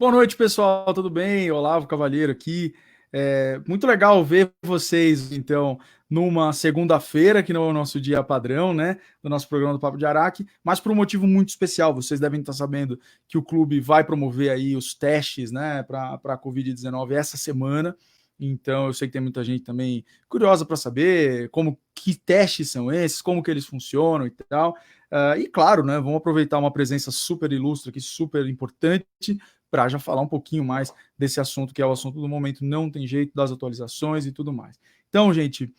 Boa noite, pessoal. Tudo bem? Olavo Cavalheiro aqui. Muito legal ver vocês, então, numa segunda-feira, que não é o nosso dia padrão, né? Do nosso programa do Papo de Araque, mas por um motivo muito especial. Vocês devem estar sabendo que o clube vai promover aí os testes, né, para a Covid-19 essa semana. Então, eu sei que tem muita gente também curiosa para saber que testes são esses, como que eles funcionam e tal. E claro, né, vamos aproveitar uma presença super ilustre aqui, super importante, para já falar um pouquinho mais desse assunto, que é o assunto do momento, não tem jeito, das atualizações e tudo mais. Então, gente,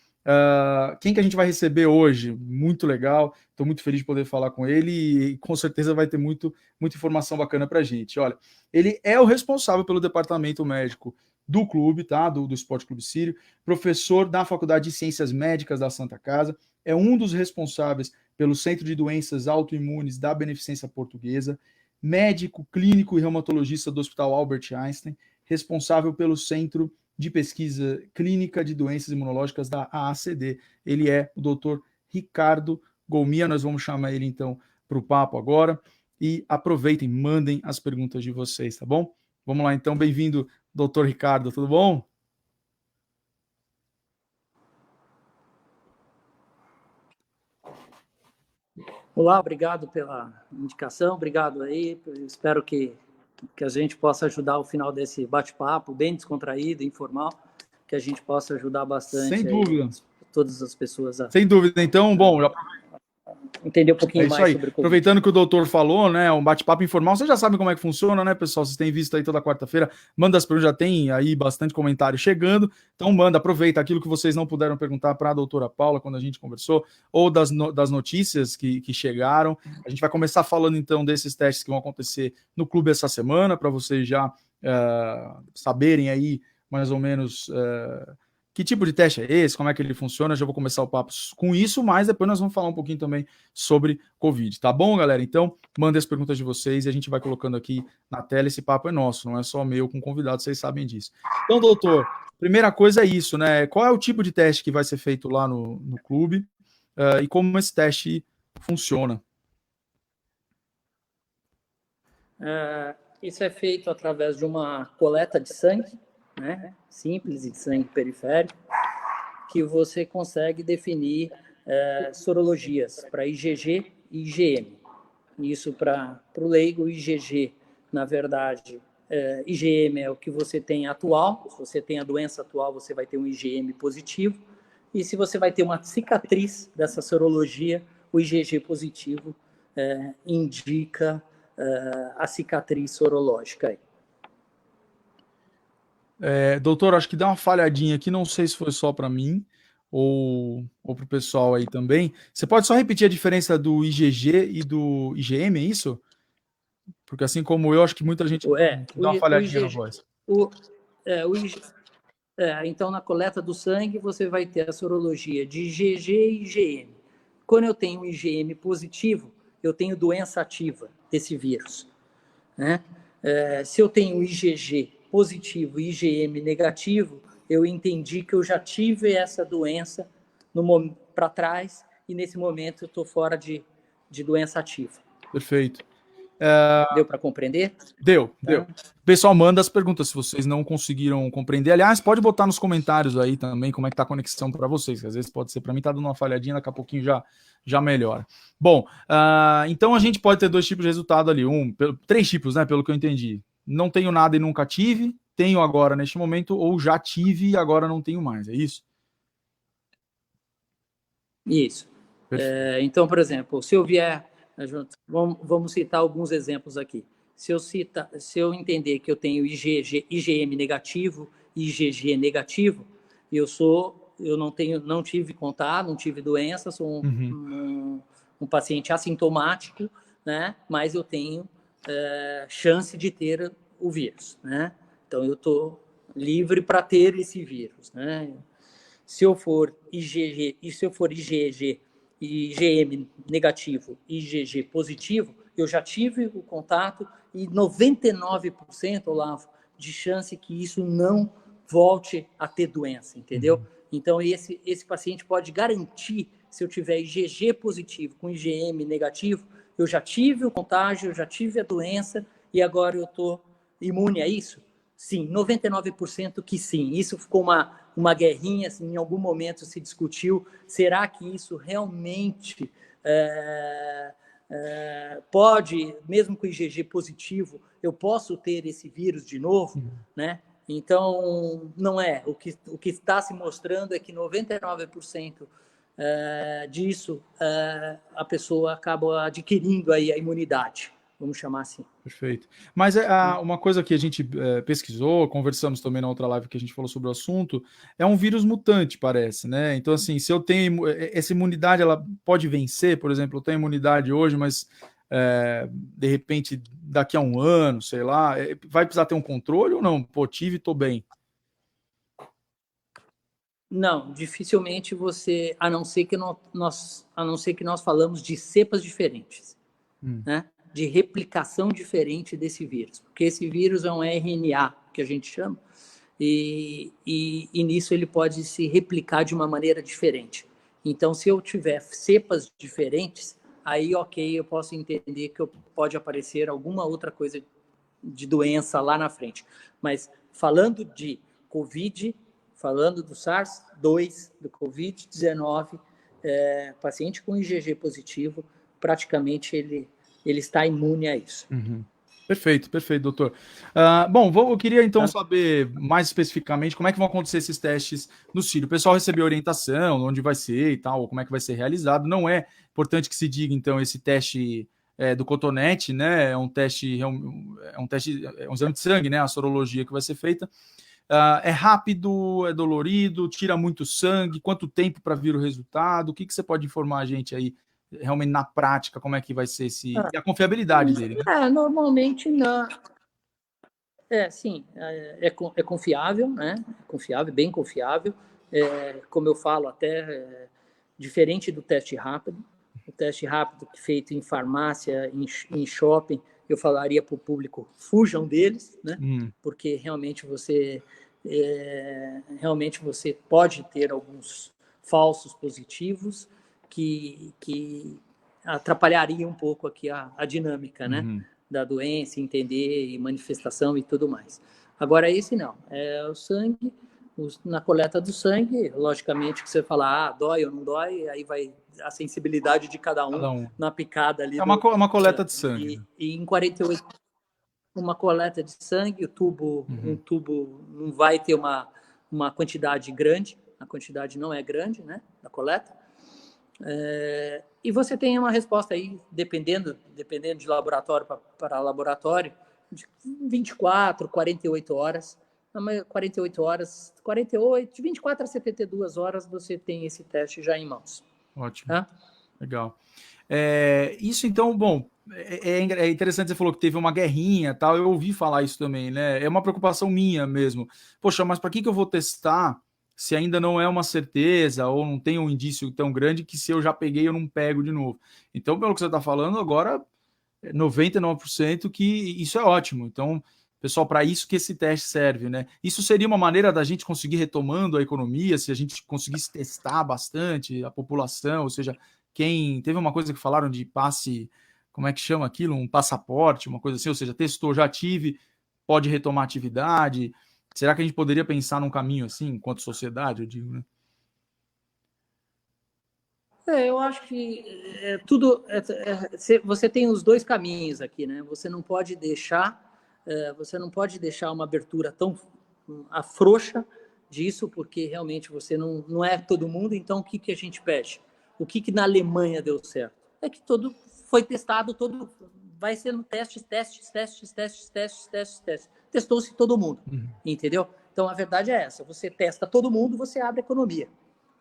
quem que a gente vai receber hoje? Muito legal, estou muito feliz de poder falar com ele e com certeza vai ter muita informação bacana para a gente. Olha, ele é o responsável pelo departamento médico do clube, tá? Do Esporte Clube Sírio, professor da Faculdade de Ciências Médicas da Santa Casa, é um dos responsáveis pelo Centro de Doenças Autoimunes da Beneficência Portuguesa, médico clínico e reumatologista do Hospital Albert Einstein, responsável pelo Centro de Pesquisa Clínica de Doenças Imunológicas da AACD. Ele é o Dr. Ricardo Golmia, nós vamos chamar ele então para o papo agora. E aproveitem, mandem as perguntas de vocês, tá bom? Vamos lá então, bem-vindo, Dr. Ricardo, tudo bom? Olá, obrigado pela indicação, obrigado aí. Espero que a gente possa ajudar ao final desse bate-papo, bem descontraído, informal, que a gente possa ajudar bastante. Sem dúvida. Aí, todas as pessoas a... Sem dúvida. Então, bom, já entender um pouquinho mais aí. Sobre o Covid. Aproveitando que o doutor falou, né, um bate-papo informal, vocês já sabem como é que funciona, né, pessoal? Vocês têm visto aí toda quarta-feira, manda as perguntas, já tem aí bastante comentário chegando, então manda, aproveita aquilo que vocês não puderam perguntar para a doutora Paula quando a gente conversou, ou das notícias que chegaram. A gente vai começar falando então desses testes que vão acontecer no clube essa semana, para vocês já saberem aí mais ou menos que tipo de teste é esse, como é que ele funciona. Eu já vou começar o papo com isso, mas depois nós vamos falar um pouquinho também sobre Covid, tá bom, galera? Então, mandem as perguntas de vocês e a gente vai colocando aqui na tela. Esse papo é nosso, não é só meu com convidado, vocês sabem disso. Então, doutor, primeira coisa é isso, né? Qual é o tipo de teste que vai ser feito lá no clube e como esse teste funciona? Isso é feito através de uma coleta de sangue, né? Simples, de sangue periférico, que você consegue definir sorologias para IgG e IgM. Isso para o leigo, IgG, na verdade, IgM é o que você tem atual. Se você tem a doença atual, você vai ter um IgM positivo. E se você vai ter uma cicatriz dessa sorologia, o IgG positivo indica a cicatriz sorológica aí. Doutor, acho que dá uma falhadinha aqui, não sei se foi só para mim ou para o pessoal aí também. Você pode só repetir a diferença do IgG e do IgM, é isso? Porque assim como eu, acho que muita gente dá uma falhadinha na voz. Então, na coleta do sangue, você vai ter a sorologia de IgG e IgM. Quando eu tenho IgM positivo, eu tenho doença ativa desse vírus, né? Se eu tenho IgG positivo e IgM negativo, eu entendi que eu já tive essa doença para trás e nesse momento eu estou fora de doença ativa. Perfeito. Deu para compreender? Deu. O pessoal manda as perguntas se vocês não conseguiram compreender. Aliás, pode botar nos comentários aí também como é que tá a conexão para vocês, que às vezes pode ser para mim, tá dando uma falhadinha, daqui a pouquinho já melhora. Bom, então a gente pode ter dois tipos de resultado ali, três tipos, né, pelo que eu entendi. Não tenho nada e nunca tive, tenho agora neste momento, ou já tive e agora não tenho mais, é isso? Isso. Então, por exemplo, se eu vier... Vamos citar alguns exemplos aqui. Se eu entender que eu tenho IgM negativo e IgG negativo, eu não tive contato, não tive doença, sou um paciente assintomático, né? Mas eu tenho chance de ter o vírus, né? Então eu estou livre para ter esse vírus, né? Se eu for IgG e se eu for IgG e IgM negativo e IgG positivo, eu já tive o contato e 99%, Olavo, de chance que isso não volte a ter doença, entendeu? Então, esse paciente pode garantir, se eu tiver IgG positivo com IgM negativo, eu já tive o contágio, eu já tive a doença e agora eu estou imune a isso? Sim, 99% que sim. Isso ficou uma guerrinha, assim, em algum momento se discutiu, será que isso realmente pode, mesmo com IgG positivo, eu posso ter esse vírus de novo, né? Então, não é. O que está se mostrando é que 99% disso a pessoa acaba adquirindo aí a imunidade, vamos chamar assim. Perfeito. Mas uma coisa que a gente pesquisou, conversamos também na outra live que a gente falou sobre o assunto, é um vírus mutante, parece, né? Então, assim, se eu tenho essa imunidade, ela pode vencer, por exemplo, eu tenho imunidade hoje, mas de repente, daqui a um ano, sei lá, vai precisar ter um controle ou não? Pô, tive e tô bem. Não, dificilmente você, a não ser que nós falamos de cepas diferentes, né? De replicação diferente desse vírus, porque esse vírus é um RNA, que a gente chama, e nisso ele pode se replicar de uma maneira diferente. Então, se eu tiver cepas diferentes, aí, ok, eu posso entender que pode aparecer alguma outra coisa de doença lá na frente. Mas falando de COVID, falando do SARS-2, do COVID-19, paciente com IgG positivo, praticamente ele está imune a isso. Uhum. Perfeito, perfeito, doutor. Bom, eu queria então saber mais especificamente como é que vão acontecer esses testes no Círio. O pessoal recebeu orientação, onde vai ser e tal, ou como é que vai ser realizado. Não é importante que se diga, então, esse teste do cotonete, né? É um exame de sangue, né? A sorologia que vai ser feita. É rápido, é dolorido, tira muito sangue, quanto tempo para vir o resultado? O que você pode informar a gente aí, realmente na prática, como é que vai ser e a confiabilidade dele, né? Normalmente não. Sim, é confiável, né? É confiável, bem confiável. Como eu falo, até diferente do teste rápido. O teste rápido feito em farmácia, em shopping, eu falaria para o público, fujam deles, né? Porque realmente você pode ter alguns falsos positivos que atrapalhariam um pouco aqui a dinâmica, né? Da doença, entender e manifestação e tudo mais. Agora, esse não. É o sangue, na coleta do sangue, logicamente que você fala, dói ou não dói, aí vai a sensibilidade de cada um. Na picada ali. É uma coleta de sangue. E em 48, uma coleta de sangue, um tubo não vai ter uma quantidade grande, a quantidade não é grande, né, da coleta. E você tem uma resposta aí, dependendo de laboratório para laboratório, de 24, 48 horas. 48 horas, de 24 a 72 horas você tem esse teste já em mãos. Ótimo. Tá? Legal. Isso então, bom, é interessante, você falou que teve uma guerrinha, tal, eu ouvi falar isso também, né? É uma preocupação minha mesmo. Poxa, mas para que eu vou testar se ainda não é uma certeza ou não tem um indício tão grande que se eu já peguei eu não pego de novo? Então, pelo que você está falando, agora 99% que isso é ótimo. Então, pessoal, para isso que esse teste serve, né? Isso seria uma maneira da gente conseguir retomando a economia, se a gente conseguisse testar bastante a população, ou seja, quem teve uma coisa que falaram de passe, como é que chama aquilo? Um passaporte, uma coisa assim, ou seja, testou, já tive, pode retomar a atividade. Será que a gente poderia pensar num caminho assim, enquanto sociedade, eu digo, né? Eu acho que você tem os dois caminhos aqui, né? Você não pode deixar uma abertura tão afrouxa disso, porque realmente você não é todo mundo. Então, o que a gente pede? O que na Alemanha deu certo? É que foi testado, vai sendo testes. Testou-se todo mundo, entendeu? Então, a verdade é essa. Você testa todo mundo, você abre a economia.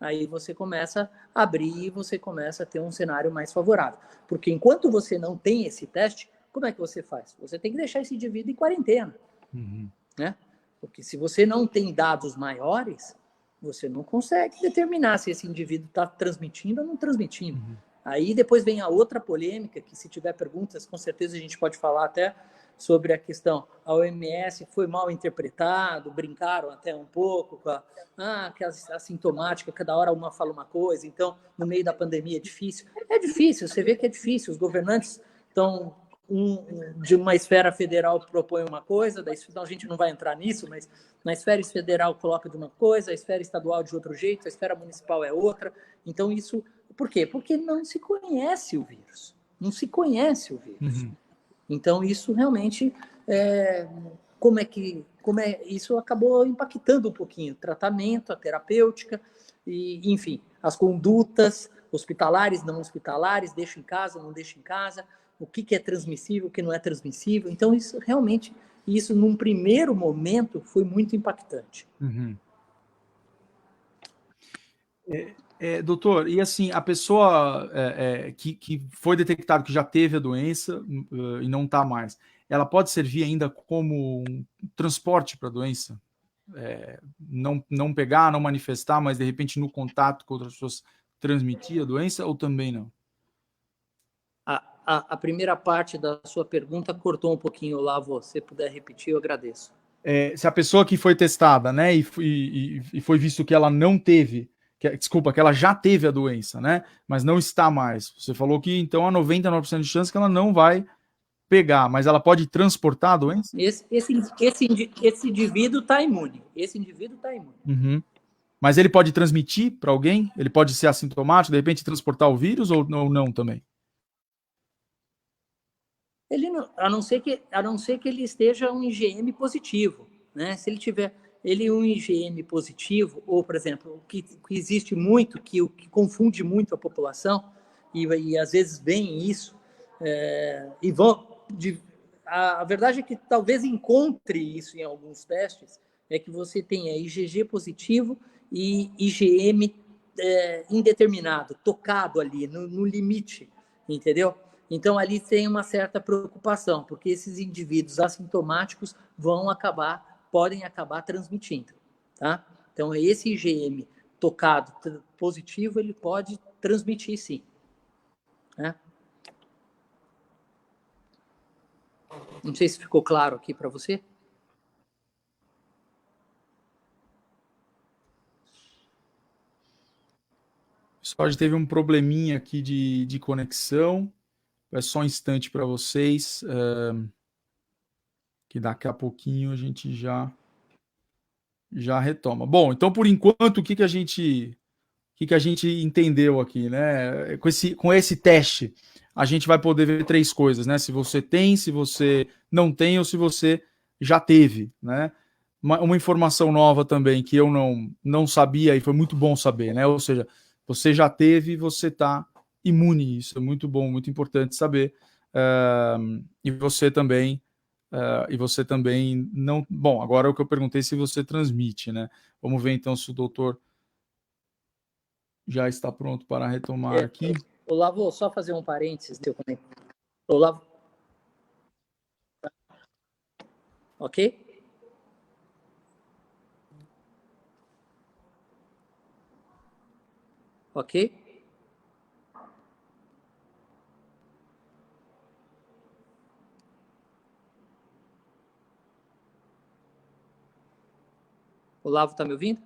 Aí você começa a abrir e você começa a ter um cenário mais favorável. Porque enquanto você não tem esse teste, como é que você faz? Você tem que deixar esse indivíduo em quarentena. Né? Porque se você não tem dados maiores, você não consegue determinar se esse indivíduo está transmitindo ou não transmitindo. Aí depois vem a outra polêmica, que se tiver perguntas, com certeza a gente pode falar até sobre a questão, a OMS foi mal interpretado, brincaram até um pouco com que a assintomática, cada hora uma fala uma coisa, então no meio da pandemia é difícil. É difícil, você vê que é difícil, os governantes estão de uma esfera federal propõe uma coisa, então a gente não vai entrar nisso, mas na esfera federal coloca de uma coisa, a esfera estadual de outro jeito, a esfera municipal é outra. Então isso, por quê? Porque não se conhece o vírus. Não se conhece o vírus. Uhum. Então isso realmente, isso acabou impactando um pouquinho o tratamento, a terapêutica, e, enfim, as condutas hospitalares, não hospitalares, deixa em casa, não deixa em casa, o que é transmissível, o que não é transmissível. Então, isso realmente, num primeiro momento, foi muito impactante. Uhum. Doutor, e assim, a pessoa que foi detectado que já teve a doença e não está mais, ela pode servir ainda como um transporte para a doença? Não pegar, não manifestar, mas de repente no contato com outras pessoas transmitir a doença ou também não? A primeira parte da sua pergunta cortou um pouquinho, Olavo. Se você puder repetir, eu agradeço. Se a pessoa que foi testada, né, e foi visto que ela não teve, desculpa, que ela já teve a doença, né, mas não está mais. Você falou que então há 99% de chance que ela não vai pegar, mas ela pode transportar a doença? Esse indivíduo está imune. Esse indivíduo está imune. Uhum. Mas ele pode transmitir para alguém? Ele pode ser assintomático, de repente transportar o vírus ou não também? Ele não, a não ser que ele esteja um IgM positivo, né? Se ele tiver um IgM positivo, ou, por exemplo, o que existe muito, que confunde muito a população, e às vezes vem isso, a verdade é que talvez encontre isso em alguns testes, é que você tenha IgG positivo e IgM indeterminado, tocado ali, no limite, entendeu? Então, ali tem uma certa preocupação, porque esses indivíduos assintomáticos podem acabar transmitindo, tá? Então, esse IgM tocado positivo, ele pode transmitir, sim. Né? Não sei se ficou claro aqui para você. Só teve um probleminha aqui de conexão. É só um instante para vocês, que daqui a pouquinho a gente já retoma. Bom, então por enquanto o que a gente entendeu aqui, né? Com esse teste a gente vai poder ver três coisas, né? Se você tem, se você não tem ou se você já teve, né? Uma informação nova também que eu não sabia e foi muito bom saber, né? Ou seja, você já teve, você está imune. Isso é muito bom, muito importante saber. E você também não. Bom, agora o que eu perguntei se você transmite, né? Vamos ver então se o doutor já está pronto para retomar aqui. Olavo, só fazer um parênteses. Olavo. Ok? Ok? Olavo, está me ouvindo?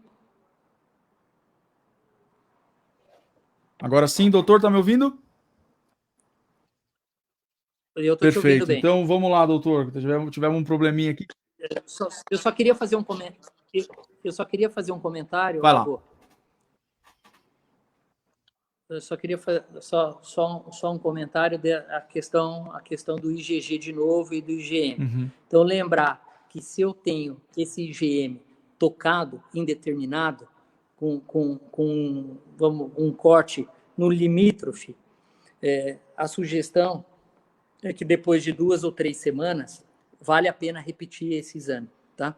Agora sim, doutor, está me ouvindo? Eu estou te ouvindo Perfeito. bem. Então vamos lá, doutor. Tivemos um probleminha aqui. Eu só queria fazer um comentário. Eu só queria fazer um comentário, Vai lá. Olavo. Eu só queria fazer só um comentário da questão do IgG de novo e do IgM. Uhum. Então, lembrar que se eu tenho esse IgM tocado, indeterminado, com um corte no limítrofe, a sugestão é que depois de 2 ou 3 semanas, vale a pena repetir esse exame, tá?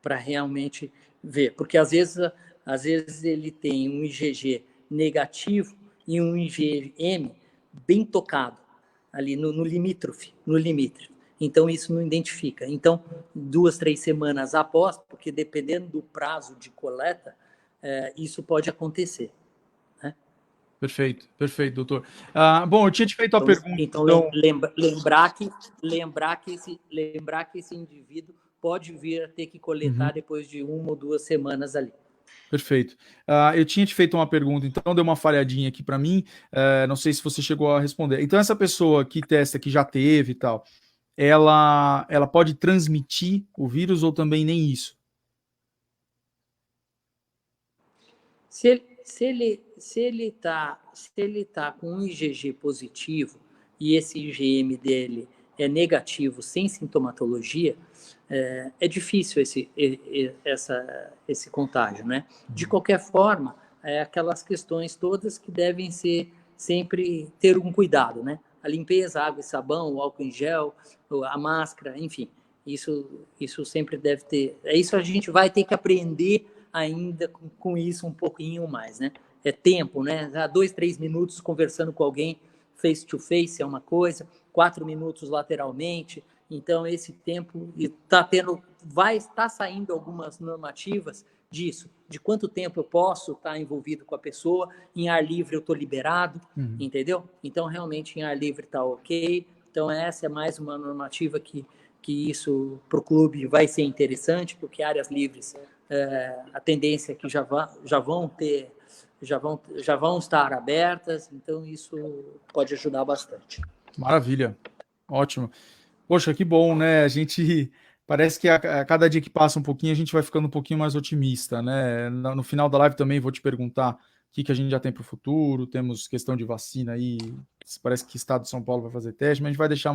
Para realmente ver. Porque às vezes ele tem um IgG negativo e um IgM bem tocado ali no limítrofe, Então, isso não identifica. Então, 2, 3 semanas após, porque dependendo do prazo de coleta, isso pode acontecer. Né? Perfeito, doutor. Bom, eu tinha te feito a pergunta. Então, lembrar que esse indivíduo pode vir a ter que coletar depois de 1 ou 2 semanas ali. Perfeito. Eu tinha te feito uma pergunta, então deu uma falhadinha aqui para mim. Não sei se você chegou a responder. Então, essa pessoa que testa, que já teve e tal, ela pode transmitir o vírus ou também nem isso? Se ele tá com um IgG positivo e esse IgM dele é negativo, sem sintomatologia, é difícil esse contágio, né? De qualquer forma, aquelas questões todas que devem ser sempre ter um cuidado, né? A limpeza, água e sabão, o álcool em gel, a máscara, enfim, isso sempre deve ter. Isso a gente vai ter que aprender ainda com isso um pouquinho mais, né? É tempo, né? 2, 3 minutos conversando com alguém face to face é uma coisa, 4 minutos lateralmente. Então, esse tempo vai estar saindo algumas normativas disso, de quanto tempo eu posso estar envolvido com a pessoa, em ar livre eu estou liberado, entendeu? Então, realmente, em ar livre está ok. Então, essa é mais uma normativa que isso para o clube vai ser interessante, porque áreas livres, a tendência é que já vão estar abertas, então isso pode ajudar bastante. Maravilha. Ótimo. Poxa, que bom, né? A gente parece que a cada dia que passa um pouquinho, a gente vai ficando um pouquinho mais otimista, né? No final da live também vou te perguntar o que a gente já tem para o futuro. Temos questão de vacina aí. Parece que o estado de São Paulo vai fazer teste, mas a gente vai deixar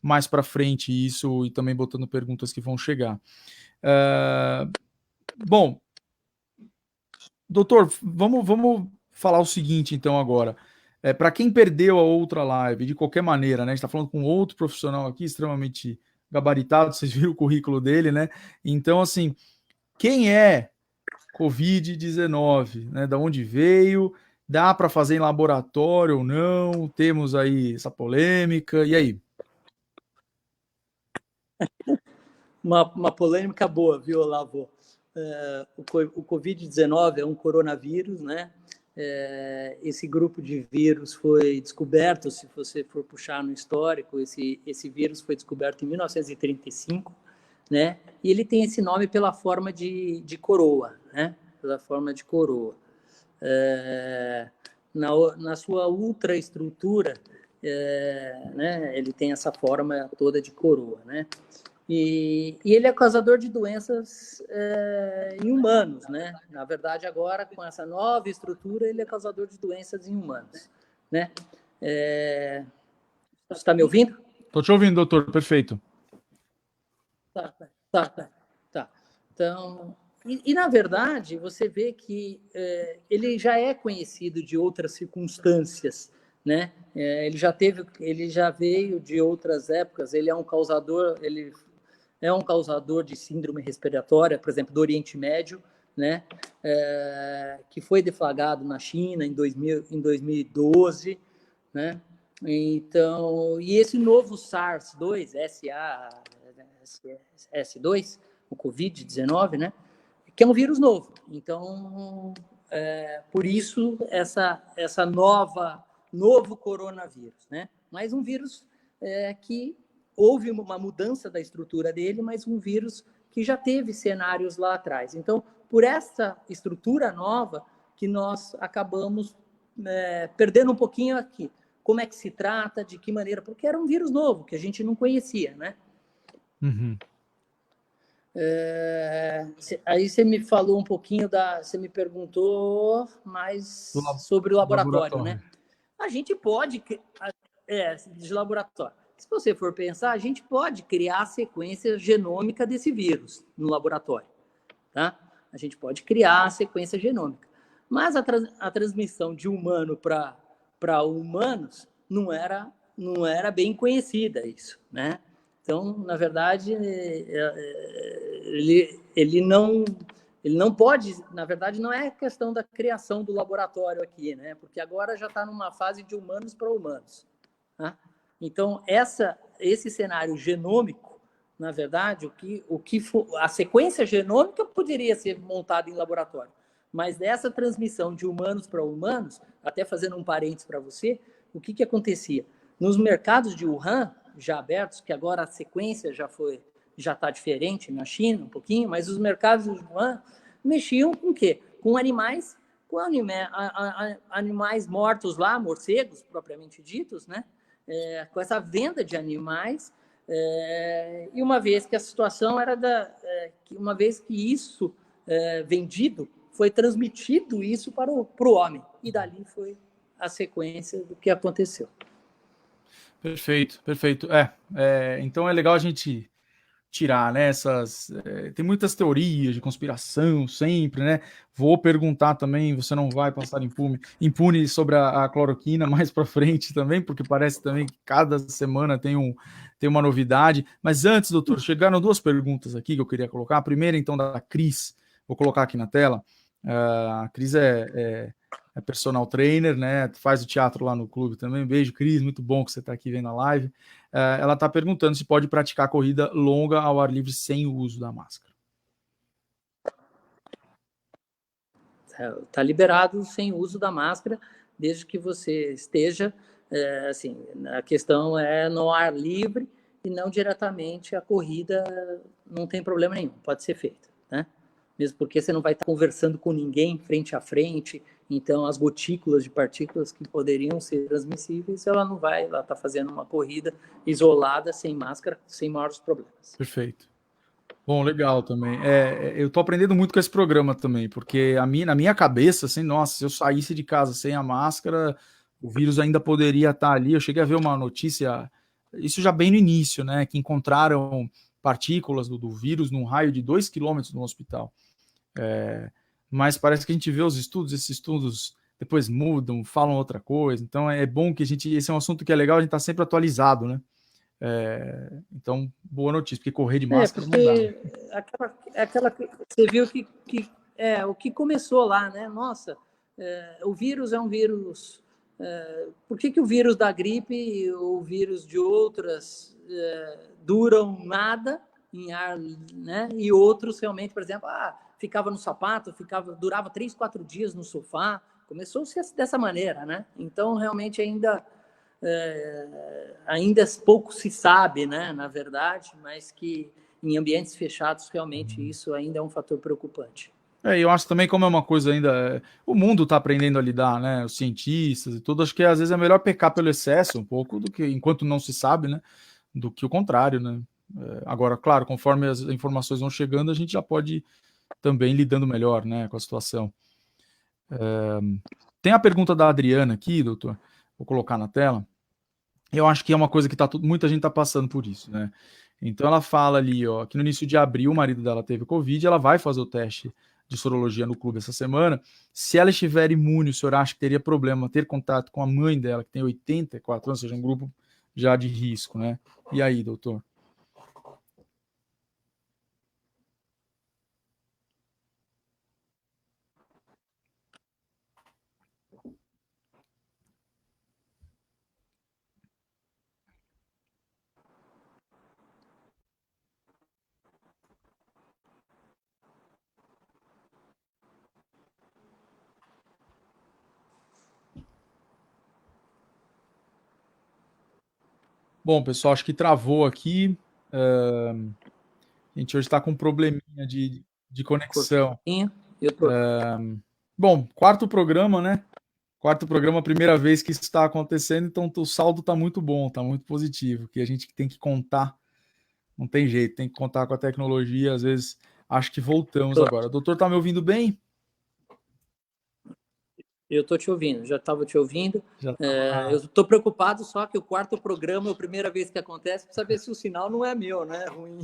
mais para frente isso e também botando perguntas que vão chegar. Bom, doutor, vamos falar o seguinte então agora. Para quem perdeu a outra live, de qualquer maneira, né? A gente está falando com outro profissional aqui, extremamente gabaritado, vocês viram o currículo dele, né? Então, assim, quem é Covid-19, né? Da onde veio? Dá para fazer em laboratório ou não? Temos aí essa polêmica, e aí? Uma polêmica boa, viu, Olavo? O Covid-19 é um coronavírus, né? Esse grupo de vírus foi descoberto, se você for puxar no histórico, esse vírus foi descoberto em 1935, né? E ele tem esse nome pela forma de coroa, né? Pela forma de coroa. Na sua ultraestrutura, né? Ele tem essa forma toda de coroa, né? E ele é causador de doenças em humanos, né? Na verdade, agora, com essa nova estrutura, ele é causador de doenças em humanos, né? Você está me ouvindo? Estou te ouvindo, doutor, perfeito. Tá. Então, na verdade, você vê que ele já é conhecido de outras circunstâncias, né? Ele já veio de outras épocas. Ele é um causador de síndrome respiratória, por exemplo, do Oriente Médio, né? Que foi deflagrado na China em 2012, né? Então, e esse novo SARS-2, S2, o Covid-19, né? Que é um vírus novo. Então, por isso essa novo coronavírus, né? Mais um vírus que houve uma mudança da estrutura dele, mas um vírus que já teve cenários lá atrás. Então, por essa estrutura nova que nós acabamos perdendo um pouquinho aqui. Como é que se trata, de que maneira, porque era um vírus novo, que a gente não conhecia, né? Aí você me falou um pouquinho você me perguntou mais sobre o laboratório, né? A gente pode, de laboratório. Se você for pensar, a gente pode criar a sequência genômica desse vírus no laboratório, tá? A gente pode criar a sequência genômica. Mas a transmissão de humano para humanos não era bem conhecida isso, né? Então, na verdade, ele não pode, na verdade, não é questão da criação do laboratório aqui, né? Porque agora já está numa fase de humanos para humanos. Tá? Então, esse cenário genômico, na verdade, a sequência genômica poderia ser montada em laboratório, mas dessa transmissão de humanos para humanos, até fazendo um parênteses para você, o que acontecia? Nos mercados de Wuhan, já abertos, que agora a sequência já está diferente na China um pouquinho, mas os mercados de Wuhan mexiam com o quê? Com animais, animais mortos lá, morcegos propriamente ditos, né? Com essa venda de animais, e uma vez que a situação era uma vez que isso vendido, foi transmitido isso para o homem, e dali foi a sequência do que aconteceu. Perfeito, perfeito. Então é legal a gente tirar, né, tem muitas teorias de conspiração sempre, né? Vou perguntar também, você não vai passar impune sobre a cloroquina mais para frente também, porque parece também que cada semana tem uma novidade. Mas antes, doutor, chegaram duas perguntas aqui que eu queria colocar. A primeira, então, da Cris, vou colocar aqui na tela. A Cris é personal trainer, né? Faz o teatro lá no clube também. Beijo, Cris, muito bom que você está aqui vendo a live. Ela está perguntando se pode praticar corrida longa ao ar livre sem o uso da máscara. Está liberado sem o uso da máscara, desde que você esteja, assim, a questão é no ar livre e não diretamente a corrida, não tem problema nenhum, pode ser feita, né? Mesmo porque você não vai estar conversando com ninguém frente a frente, então as gotículas de partículas que poderiam ser transmissíveis, ela está fazendo uma corrida isolada, sem máscara, sem maiores problemas. Perfeito. Bom, legal também. Eu estou aprendendo muito com esse programa também, porque na minha cabeça, assim, nossa, se eu saísse de casa sem a máscara, o vírus ainda poderia estar ali. Eu cheguei a ver uma notícia, isso já bem no início, né, que encontraram partículas do vírus num raio de 2 quilômetros no hospital. Mas parece que a gente vê esses estudos depois mudam, falam outra coisa. Então é bom que esse é um assunto que é legal, a gente está sempre atualizado, né? Então, boa notícia, porque correr de máscara não dá. Aquela você viu que o que começou lá, né? Nossa, o vírus é um vírus. Por que o vírus da gripe ou o vírus de outras duram nada em ar, né? E outros realmente, por exemplo, ficava no sapato, durava 3, 4 dias no sofá. Começou-se dessa maneira, né? Então, realmente, ainda pouco se sabe, né, na verdade, mas que em ambientes fechados realmente isso ainda é um fator preocupante. Eu acho também como é uma coisa ainda, o mundo está aprendendo a lidar, né, os cientistas e tudo, acho que às vezes é melhor pecar pelo excesso um pouco do que, enquanto não se sabe, né, do que o contrário, né. Agora, claro, conforme as informações vão chegando, a gente já pode ir também lidando melhor, né, com a situação. Tem a pergunta da Adriana aqui, doutor, vou colocar na tela. Eu acho que é uma coisa que muita gente está passando por isso, né? Então ela fala ali, ó, que no início de abril o marido dela teve Covid, ela vai fazer o teste de sorologia no clube essa semana. Se ela estiver imune, o senhor acha que teria problema ter contato com a mãe dela, que tem 84 anos, ou seja, um grupo já de risco, né? E aí, doutor? Bom, pessoal, acho que travou aqui. A gente hoje está com um probleminha de conexão. Bom, quarto programa, né? Quarto programa, primeira vez que isso está acontecendo, então o saldo está muito bom, está muito positivo, que a gente tem que contar, não tem jeito, tem que contar com a tecnologia, às vezes acho que voltamos agora. O doutor está me ouvindo bem? Eu estou te ouvindo, já estava te ouvindo. Eu estou preocupado só que o quarto programa é a primeira vez que acontece, para saber se o sinal não é meu, né? Ruim.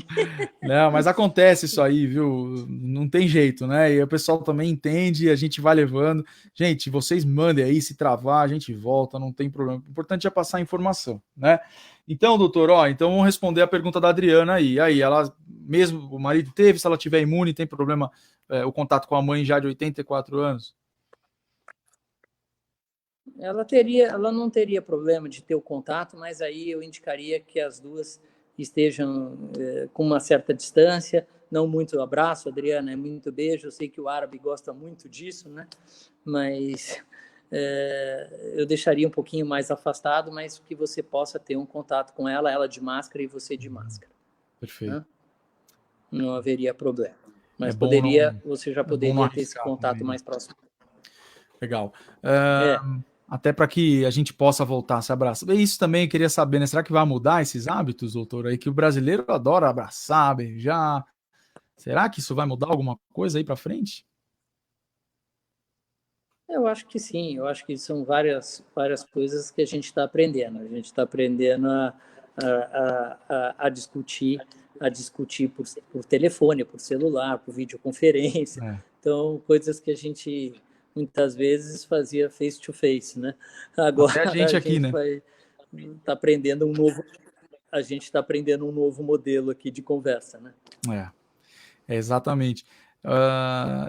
Não, mas acontece isso aí, viu? Não tem jeito, né? E o pessoal também entende, a gente vai levando. Gente, vocês mandem aí, se travar, a gente volta, não tem problema. O importante é passar a informação, né? Então, doutor, então vamos responder a pergunta da Adriana aí. Aí, ela mesmo, o marido teve, se ela tiver imune, tem problema o contato com a mãe já de 84 anos? Ela não teria problema de ter o contato, mas aí eu indicaria que as duas estejam com uma certa distância, não muito abraço, Adriana, é muito beijo, eu sei que o árabe gosta muito disso, né? Mas eu deixaria um pouquinho mais afastado, mas que você possa ter um contato com ela de máscara e você de máscara. Perfeito. Né? Não haveria problema. Mas bom você já é bom não poderia ter esse arriscar contato também, né? mais próximo. Legal. É, Até para que a gente possa voltar a se abraçar. E isso também eu queria saber, né? Será que vai mudar esses hábitos, doutor? Aí que o brasileiro adora abraçar, beijar. Será que isso vai mudar alguma coisa aí para frente? eu acho que sim, eu acho que são várias coisas que a gente está aprendendo. A gente está aprendendo a discutir por telefone, por celular, por videoconferência. É. Então, coisas que a gente muitas vezes fazia face to face, né? Até a Agora a gente aqui, gente né? vai tá aprendendo um novo, a gente está aprendendo um novo modelo aqui de conversa, né? É, exatamente.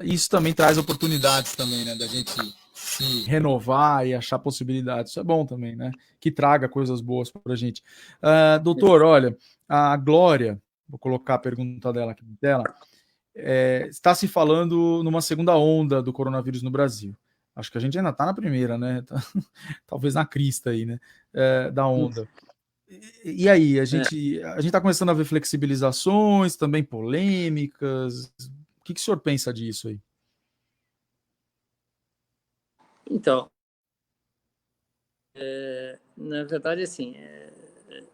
Isso também traz oportunidades também, né? Da gente se renovar e achar possibilidades. Isso é bom também, né? Que traga coisas boas para a gente. Doutor, olha, a Glória, vou colocar a pergunta dela aqui dela. Está se falando numa segunda onda do coronavírus no Brasil. Acho que a gente ainda está na primeira, né? Talvez na crista aí, né? Da onda. E aí, É. a gente está começando a ver flexibilizações, também polêmicas. O que o senhor pensa disso aí? Então, na verdade, assim,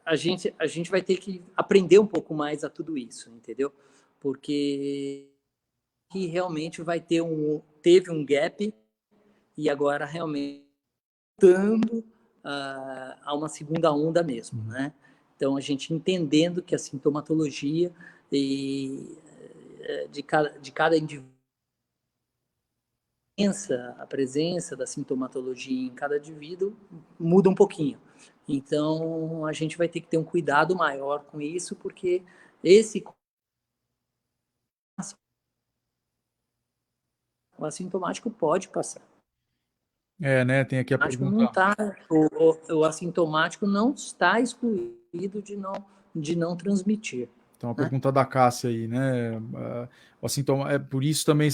a gente vai ter que aprender um pouco mais a tudo isso, entendeu? Porque que realmente teve um gap e agora realmente voltando a uma segunda onda mesmo, né? Então a gente entendendo que a sintomatologia e, de cada indivíduo, a presença da sintomatologia em cada indivíduo muda um pouquinho. Então a gente vai ter que ter um cuidado maior com isso, porque esse o assintomático pode passar. Né? Tem aqui a Não pergunta. tá, o assintomático não está excluído de não transmitir. Então, a Né? pergunta da Cássia aí, né? O sintoma, por isso também,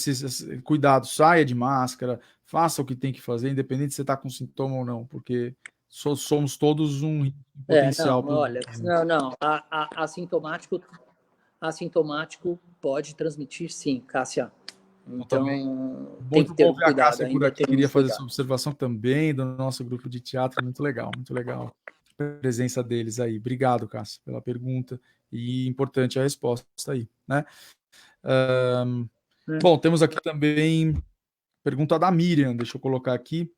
cuidado, saia de máscara, faça o que tem que fazer, independente se você está com sintoma ou não, porque somos todos um Não, potencial para o olha, vírus, né? não, assintomático pode transmitir sim, Cássia. Então, também, Então, tem que muito ter bom um ver a cuidado, Cássia por ainda aqui, queria temos fazer essa cuidado. observação também do nosso grupo de teatro, muito legal a presença deles aí. Obrigado, Cássia, pela pergunta e importante a resposta aí, né? Bom, temos aqui também pergunta da Miriam, deixa eu colocar aqui.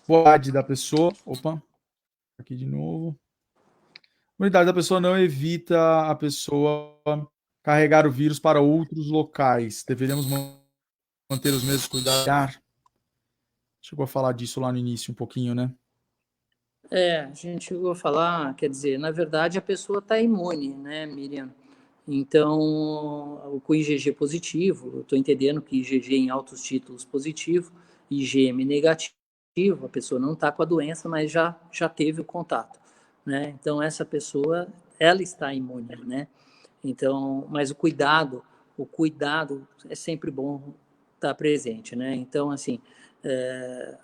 Unidade da pessoa. Opa, aqui de novo. Unidade da pessoa não evita a pessoa carregar o vírus para outros locais. Deveríamos manter os mesmos cuidados. Chegou a falar disso lá no início um pouquinho, né? A gente chegou a falar, quer dizer, na verdade a pessoa está imune, né, Miriam? Então, com IgG positivo, eu estou entendendo que IgG em altos títulos positivo, IgM negativo, a pessoa não está com a doença, mas já teve o contato, né? Então, essa pessoa, ela está imune, né? Então, mas o cuidado é sempre bom estar presente, né? Então, assim,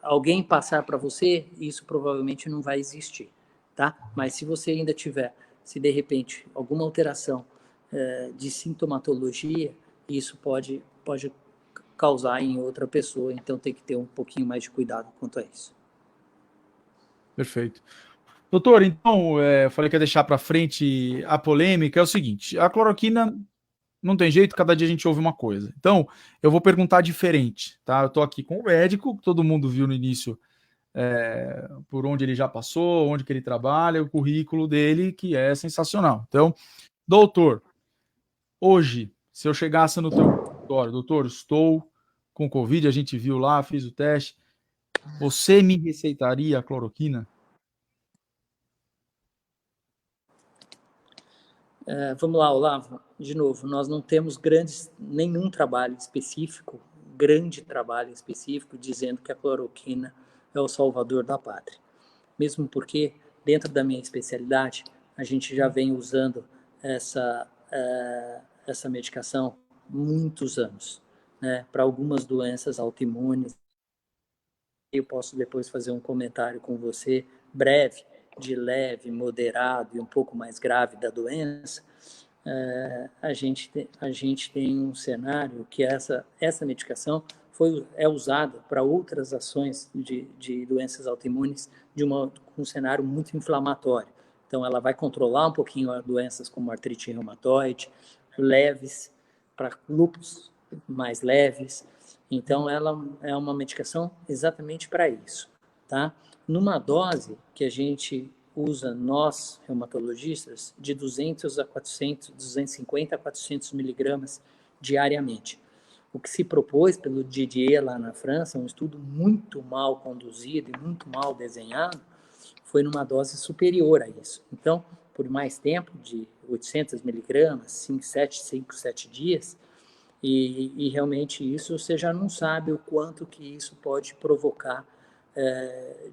alguém passar para você, isso provavelmente não vai existir, tá? Mas se você ainda tiver, se de repente alguma alteração de sintomatologia, isso pode causar em outra pessoa, então tem que ter um pouquinho mais de cuidado quanto a isso. Perfeito. Doutor, então, eu falei que ia deixar para frente a polêmica. É o seguinte: a cloroquina não tem jeito, cada dia a gente ouve uma coisa. Então, eu vou perguntar diferente, tá? Eu estou aqui com o médico, que todo mundo viu no início por onde ele já passou, onde que ele trabalha, o currículo dele, que é sensacional. Então, doutor, hoje, se eu chegasse no teu consultório, doutor, estou com Covid, a gente viu lá, fiz o teste, você me receitaria a cloroquina? Vamos lá, Olavo, de novo, nós não temos nenhum trabalho específico, grande trabalho específico, dizendo que a cloroquina é o salvador da pátria. Mesmo porque, dentro da minha especialidade, a gente já vem usando essa medicação muitos anos, né? Para algumas doenças autoimunes. Eu posso depois fazer um comentário com você breve, de leve, moderado e um pouco mais grave da doença, a gente tem um cenário que essa medicação é usada para outras ações de doenças autoimunes com um cenário muito inflamatório. Então, ela vai controlar um pouquinho as doenças como artrite reumatoide, leves, para lúpus mais leves. Então, ela é uma medicação exatamente para isso, tá? Numa dose que a gente usa, nós, reumatologistas, de 200 a 400, 250 a 400 miligramas diariamente. O que se propôs pelo Didier lá na França, um estudo muito mal conduzido e muito mal desenhado, foi numa dose superior a isso. Então, por mais tempo, de 800 miligramas, 5, 7 dias, e realmente isso você já não sabe o quanto que isso pode provocar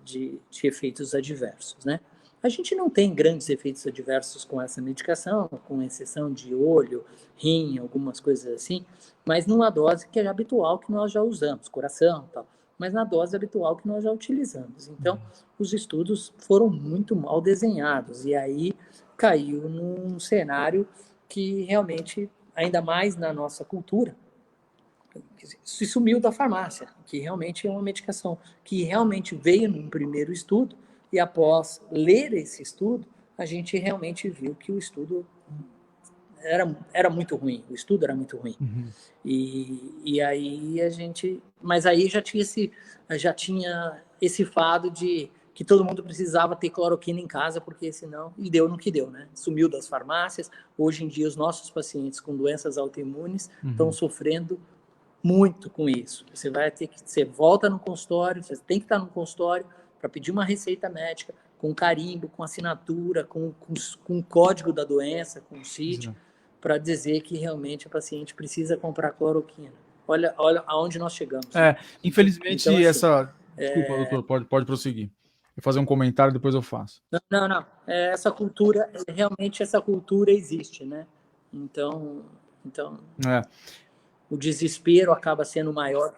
de efeitos adversos, né? A gente não tem grandes efeitos adversos com essa medicação, com exceção de olho, rim, algumas coisas assim, mas numa dose que é habitual que nós já usamos, coração, tal, mas na dose habitual que nós já utilizamos. Então, os estudos foram muito mal desenhados e aí caiu num cenário que realmente, ainda mais na nossa cultura, se sumiu da farmácia, que realmente é uma medicação que realmente veio num primeiro estudo e após ler esse estudo, a gente realmente viu que o estudo era muito ruim, o estudo era muito ruim. Uhum. E aí a gente... Mas aí já tinha esse fado de que todo mundo precisava ter cloroquina em casa, porque senão... E deu no que deu, né? Sumiu das farmácias. Hoje em dia, os nossos pacientes com doenças autoimunes estão sofrendo muito com isso. Você volta no consultório, você tem que estar no consultório para pedir uma receita médica com carimbo, com assinatura, com código da doença, com CID, para dizer que realmente a paciente precisa comprar cloroquina. Olha aonde nós chegamos. Infelizmente, então, assim, Desculpa, doutor, pode prosseguir. Vou fazer um comentário, depois eu faço. Não. Essa cultura, realmente essa cultura existe, né? Então o desespero acaba sendo maior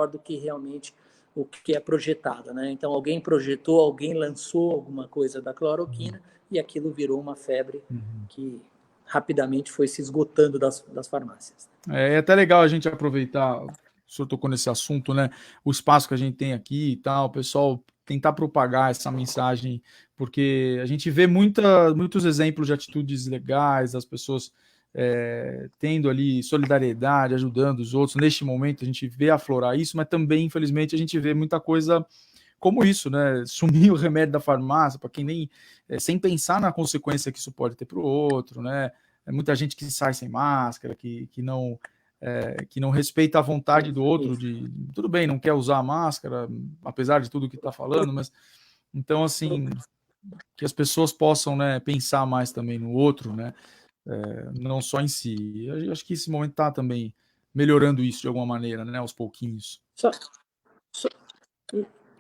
do que realmente o que é projetado, né? Então alguém projetou, alguém lançou alguma coisa da cloroquina e aquilo virou uma febre que rapidamente foi se esgotando das farmácias. É até legal a gente aproveitar, o senhor tocou nesse assunto, né? O espaço que a gente tem aqui e tal, o pessoal tentar propagar essa mensagem, porque a gente vê muitos exemplos de atitudes legais, das pessoas tendo ali solidariedade, ajudando os outros. Neste momento a gente vê aflorar isso, mas também, infelizmente, a gente vê muita coisa como isso, né? Sumir o remédio da farmácia, para quem nem... sem pensar na consequência que isso pode ter para o outro, né? É muita gente que sai sem máscara, que não respeita a vontade do outro de... Tudo bem, não quer usar a máscara, apesar de tudo que está falando, mas... Então, assim, que as pessoas possam, né, pensar mais também no outro, né? Não só em si. Eu acho que esse momento está também melhorando isso de alguma maneira, né? Aos pouquinhos.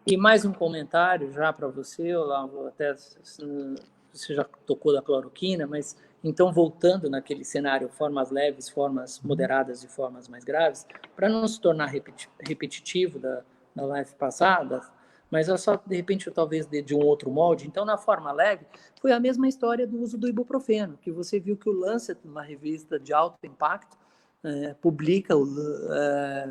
E mais um comentário já para você, Olavo, até você já tocou da cloroquina, mas então voltando naquele cenário, formas leves, formas moderadas e formas mais graves, para não se tornar repetitivo da live passada, mas é só, de repente, talvez de um outro molde. Então, na forma leve, foi a mesma história do uso do ibuprofeno, que você viu que o Lancet, uma revista de alto impacto, publica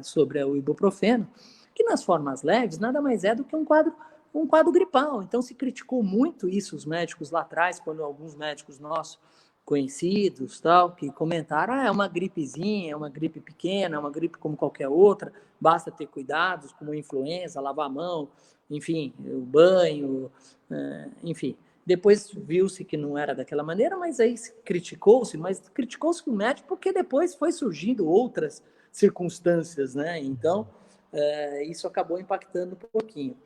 sobre o ibuprofeno, que nas formas leves nada mais é do que um quadro gripal. Então se criticou muito isso os médicos lá atrás, quando alguns médicos nossos conhecidos, tal, que comentaram, é uma gripezinha, é uma gripe pequena, é uma gripe como qualquer outra, basta ter cuidados, como influenza, lavar a mão, enfim, o banho, enfim. Depois viu-se que não era daquela maneira, mas aí criticou-se o médico porque depois foi surgindo outras circunstâncias, né? Então, isso acabou impactando um pouquinho.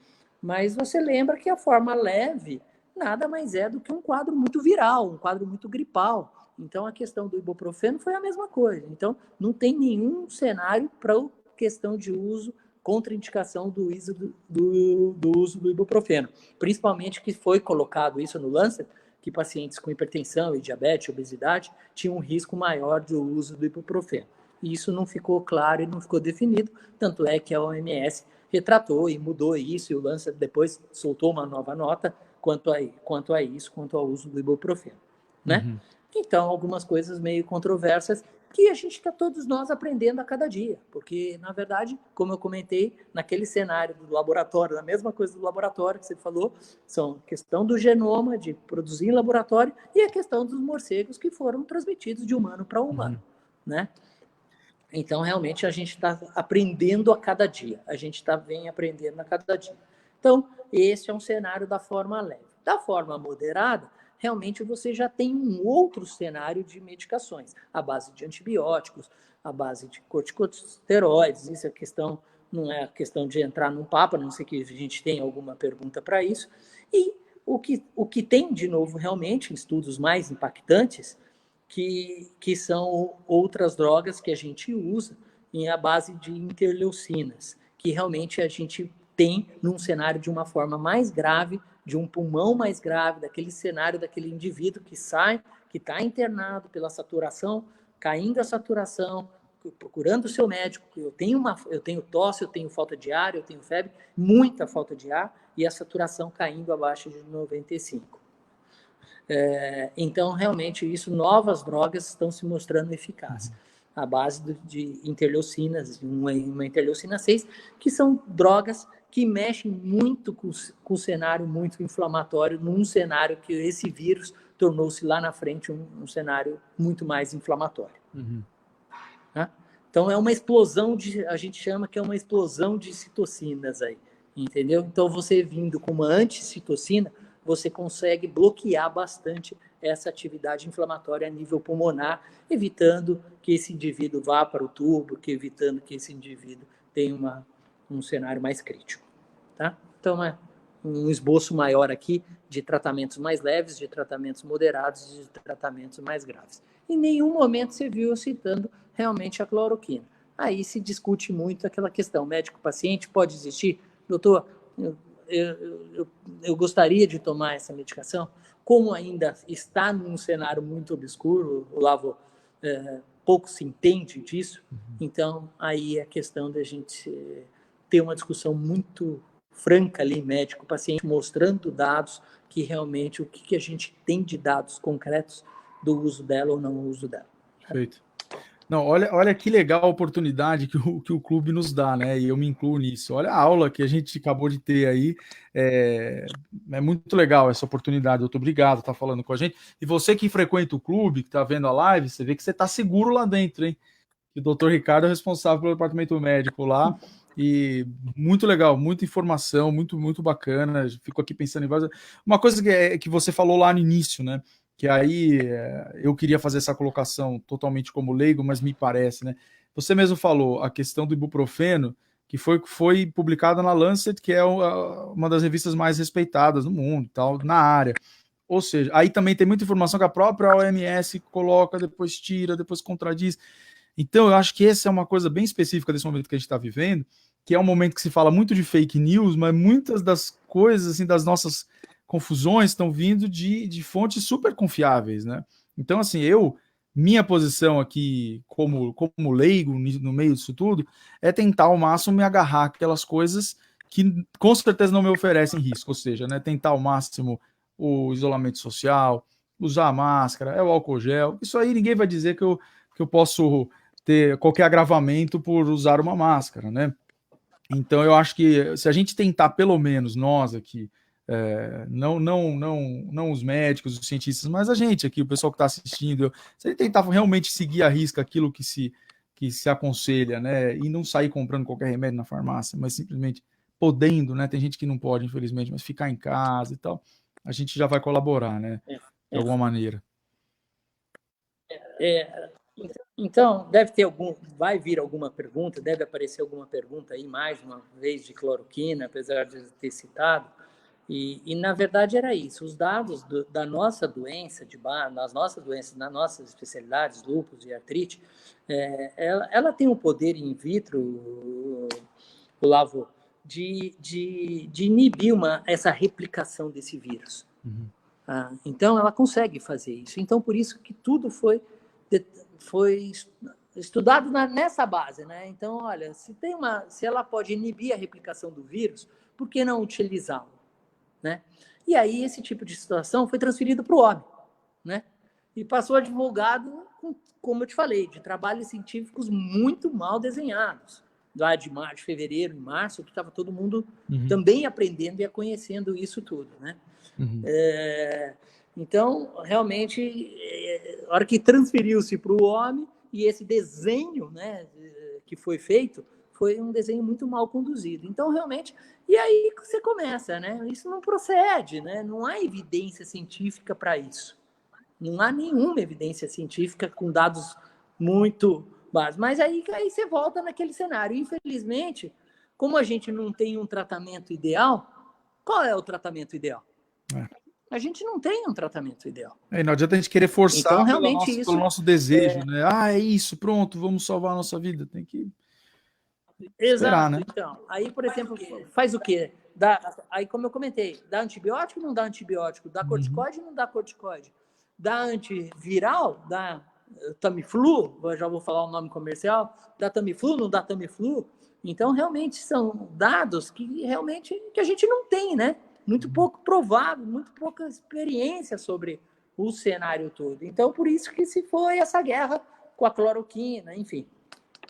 Mas você lembra que a forma leve nada mais é do que um quadro muito viral, um quadro muito gripal. Então, a questão do ibuprofeno foi a mesma coisa. Então, não tem nenhum cenário para a questão de uso, contraindicação do uso do ibuprofeno. Principalmente que foi colocado isso no Lancet, que pacientes com hipertensão e diabetes, obesidade, tinham um risco maior do uso do ibuprofeno. E isso não ficou claro e não ficou definido, tanto é que a OMS retratou e mudou isso, e o Lancet depois soltou uma nova nota quanto ao uso do ibuprofeno, né? Então, algumas coisas meio controversas que a gente está todos nós aprendendo a cada dia, porque, na verdade, como eu comentei, naquele cenário do laboratório, a mesma coisa do laboratório que você falou, são a questão do genoma, de produzir em laboratório, e a questão dos morcegos que foram transmitidos de humano para humano, né? Então, realmente, a gente está aprendendo a cada dia, vem aprendendo a cada dia. Então, esse é um cenário da forma leve. Da forma moderada, realmente você já tem um outro cenário de medicações, à base de antibióticos, à base de corticosteroides. Isso é questão, não é questão de entrar num papo, a não ser que a gente tenha alguma pergunta para isso. E o que tem, de novo, realmente, estudos mais impactantes, que são outras drogas que a gente usa em a base de interleucinas, que realmente a gente tem num cenário de uma forma mais grave, de um pulmão mais grave, daquele cenário daquele indivíduo que sai, que está internado pela saturação, caindo a saturação, procurando o seu médico, eu tenho tosse, eu tenho falta de ar, eu tenho febre, muita falta de ar, e a saturação caindo abaixo de 95. Então, realmente, novas drogas estão se mostrando eficazes. À base de interleucinas, uma interleucina 6, que são drogas que mexem muito com o cenário muito inflamatório, num cenário que esse vírus tornou-se lá na frente um cenário muito mais inflamatório. Tá? Então, é uma explosão a gente chama que é uma explosão de citocinas aí, entendeu? Então, você vindo com uma anticitocina, você consegue bloquear bastante essa atividade inflamatória a nível pulmonar, evitando que esse indivíduo vá para o tubo, evitando que esse indivíduo tenha um cenário mais crítico. Tá? Então, é um esboço maior aqui de tratamentos mais leves, de tratamentos moderados e de tratamentos mais graves. Em nenhum momento você viu eu citando realmente a cloroquina. Aí se discute muito aquela questão, médico-paciente pode existir? Doutor, eu gostaria de tomar essa medicação, como ainda está num cenário muito obscuro, Olavo, pouco se entende disso, então aí é questão da gente ter uma discussão muito franca ali, médico-paciente, mostrando dados que realmente, o que a gente tem de dados concretos do uso dela ou não uso dela. Perfeito. Não, olha que legal a oportunidade que o clube nos dá, né? E eu me incluo nisso. Olha a aula que a gente acabou de ter aí. É muito legal essa oportunidade. Muito obrigado por estar falando com a gente. E você que frequenta o clube, que está vendo a live, você vê que você está seguro lá dentro, hein? Que o doutor Ricardo é responsável pelo departamento médico lá. E muito legal, muita informação, muito bacana. Fico aqui pensando em várias. Uma coisa que você falou lá no início, né? Que aí eu queria fazer essa colocação totalmente como leigo, mas me parece, né? Você mesmo falou a questão do ibuprofeno, que foi publicada na Lancet, que é uma das revistas mais respeitadas no mundo, tal, na área. Ou seja, aí também tem muita informação que a própria OMS coloca, depois tira, depois contradiz. Então, eu acho que essa é uma coisa bem específica desse momento que a gente está vivendo, que é um momento que se fala muito de fake news, mas muitas das coisas, assim, das nossas confusões estão vindo de fontes super confiáveis, né? Então, assim, minha posição aqui como leigo no meio disso tudo é tentar ao máximo me agarrar aquelas coisas que com certeza não me oferecem risco, ou seja, né, tentar ao máximo o isolamento social, usar a máscara, o álcool gel, isso aí ninguém vai dizer que eu posso ter qualquer agravamento por usar uma máscara, né? Então eu acho que se a gente tentar, pelo menos nós aqui, não os médicos, os cientistas, mas a gente aqui, o pessoal que está assistindo, se a gente tentar realmente seguir à risca aquilo que se aconselha, né? E não sair comprando qualquer remédio na farmácia, mas simplesmente podendo, né? Tem gente que não pode, infelizmente, mas ficar em casa e tal, a gente já vai colaborar, né? De alguma maneira. Então, vai vir alguma pergunta, deve aparecer alguma pergunta aí, mais uma vez, de cloroquina, apesar de ter citado. E na verdade, era isso. Os dados da nossa doença, nas nossas doenças, nas nossas especialidades, lúpus e artrite, ela tem um poder in vitro, Olavo, de inibir essa replicação desse vírus. Então, ela consegue fazer isso. Então, por isso que tudo foi estudado nessa base, né? Então, olha, se ela pode inibir a replicação do vírus, por que não utilizá-lo, né? E aí esse tipo de situação foi transferido para o homem, né? e passou advogado, como eu te falei, de trabalhos científicos muito mal desenhados. Lá de março, fevereiro, em março, que estava todo mundo também aprendendo e conhecendo isso tudo, né? Então, realmente, a hora que transferiu-se para o homem, e esse desenho, né, que foi feito, foi um desenho muito mal conduzido. Então, realmente, e aí você começa, né? Isso não procede, né? Não há evidência científica para isso. Não há nenhuma evidência científica com dados muito básicos. Mas aí você volta naquele cenário. Infelizmente, como a gente não tem um tratamento ideal, qual é o tratamento ideal? A gente não tem um tratamento ideal. Não adianta a gente querer forçar então, realmente, pelo nosso desejo, né? É isso, pronto, vamos salvar a nossa vida. Tem que esperar, né? Então, aí, por exemplo, faz o quê? Aí, como eu comentei, dá antibiótico ou não dá antibiótico? Dá corticoide ou não dá corticoide? Dá antiviral? Dá Tamiflu? Eu já vou falar o nome comercial. Dá Tamiflu? Não dá Tamiflu? Então, realmente, são dados que a gente não tem, né? Muito pouco provável, muito pouca experiência sobre o cenário todo. Então, por isso que se foi essa guerra com a cloroquina, enfim.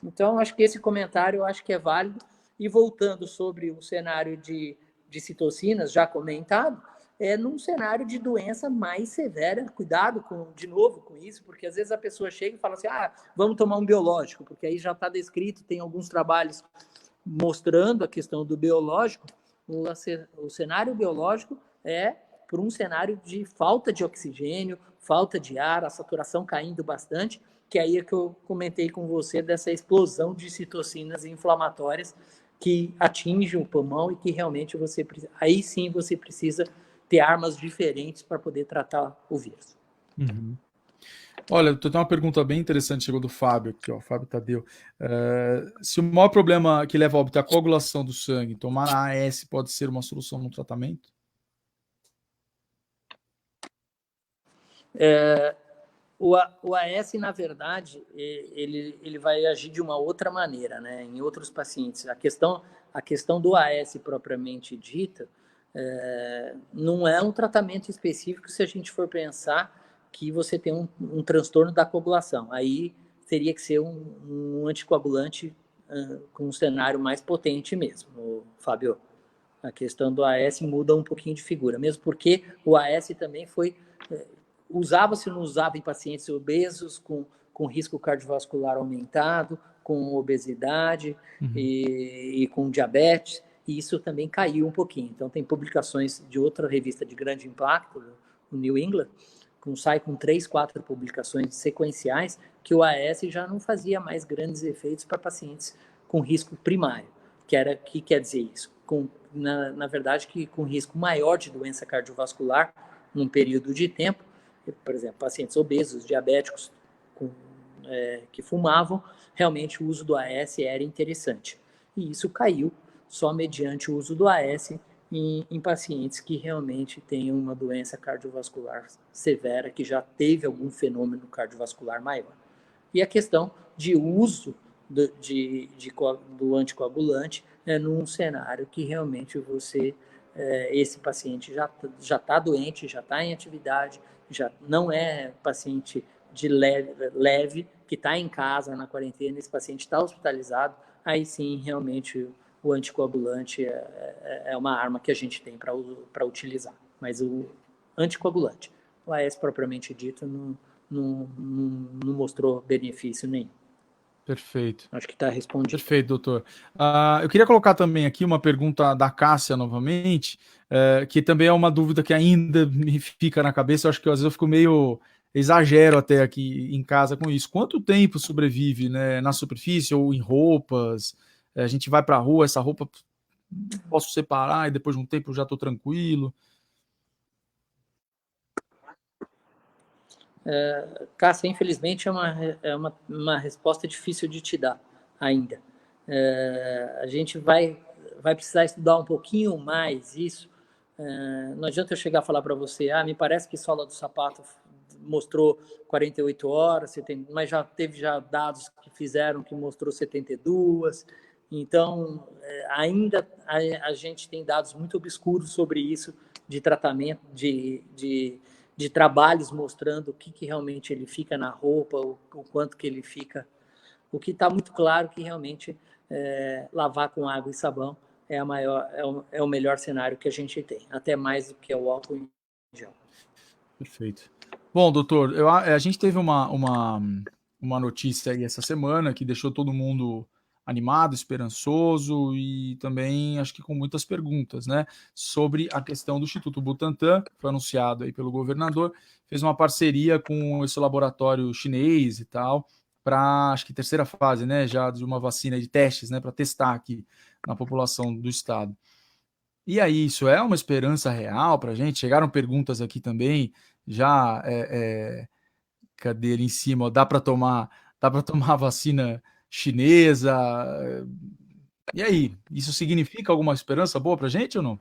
Então, acho que esse comentário eu acho que é válido. E voltando sobre o cenário de citocinas, já comentado, num cenário de doença mais severa. Cuidado, de novo, com isso, porque às vezes a pessoa chega e fala assim, vamos tomar um biológico, porque aí já está descrito, tem alguns trabalhos mostrando a questão do biológico. O cenário biológico é por um cenário de falta de oxigênio, falta de ar, a saturação caindo bastante, que aí é que eu comentei com você dessa explosão de citocinas inflamatórias que atingem o pulmão e que realmente aí sim você precisa ter armas diferentes para poder tratar o vírus. Olha, tem uma pergunta bem interessante, chegou do Fábio aqui, ó, Fábio Tadeu. Se o maior problema que leva a óbito é a coagulação do sangue, tomar a AS pode ser uma solução no tratamento? O AS, na verdade, ele vai agir de uma outra maneira, né? Em outros pacientes. A questão do AS propriamente dita não é um tratamento específico se a gente for pensar que você tem um transtorno da coagulação. Aí teria que ser um anticoagulante com um cenário mais potente mesmo, Fábio. A questão do AS muda um pouquinho de figura, mesmo porque o AS também foi... usava-se ou não usava em pacientes obesos, com risco cardiovascular aumentado, com obesidade e com diabetes, e isso também caiu um pouquinho. Então, tem publicações de outra revista de grande impacto, o New England, sai com 3, 4 publicações sequenciais, que o AS já não fazia mais grandes efeitos para pacientes com risco primário. Que quer dizer isso? Na verdade, que com risco maior de doença cardiovascular num período de tempo, por exemplo, pacientes obesos, diabéticos, que fumavam, realmente o uso do AS era interessante. E isso caiu só mediante o uso do AS em pacientes que realmente têm uma doença cardiovascular severa, que já teve algum fenômeno cardiovascular maior. E a questão de uso do anticoagulante num cenário que realmente esse paciente já está doente, já está em atividade, já não é paciente de leve que está em casa na quarentena, esse paciente está hospitalizado, aí sim, realmente, o anticoagulante é uma arma que a gente tem para utilizar. Mas o anticoagulante, o AS propriamente dito, não mostrou benefício nenhum. Perfeito. Acho que está respondido. Perfeito, doutor. Eu queria colocar também aqui uma pergunta da Cássia novamente, que também é uma dúvida que ainda me fica na cabeça. Eu acho que às vezes eu fico meio exagero até aqui em casa com isso. Quanto tempo sobrevive, né, na superfície ou em roupas? A gente vai para a rua, essa roupa posso separar e depois de um tempo eu já estou tranquilo. Cássia, infelizmente é uma resposta difícil de te dar ainda. A gente vai precisar estudar um pouquinho mais isso. Não adianta eu chegar a falar para você, me parece que sola do sapato mostrou 48 horas, mas já teve dados que fizeram que mostrou 72. Então, ainda a gente tem dados muito obscuros sobre isso de tratamento, de de trabalhos mostrando o que realmente ele fica na roupa, o quanto que ele fica. O que está muito claro que realmente lavar com água e sabão é o melhor cenário que a gente tem, até mais do que o álcool em gel. Perfeito. Bom, doutor, a gente teve uma notícia aí essa semana que deixou todo mundo animado, esperançoso e também acho que com muitas perguntas, né? Sobre a questão do Instituto Butantan, que foi anunciado aí pelo governador, fez uma parceria com esse laboratório chinês e tal, para acho que terceira fase, né? Já de uma vacina de testes, né? Para testar aqui na população do estado. E aí, isso é uma esperança real para a gente? Chegaram perguntas aqui também, já, cadê ele em cima? Ó, dá para tomar a vacina chinesa? E aí, isso significa alguma esperança boa para a gente ou não?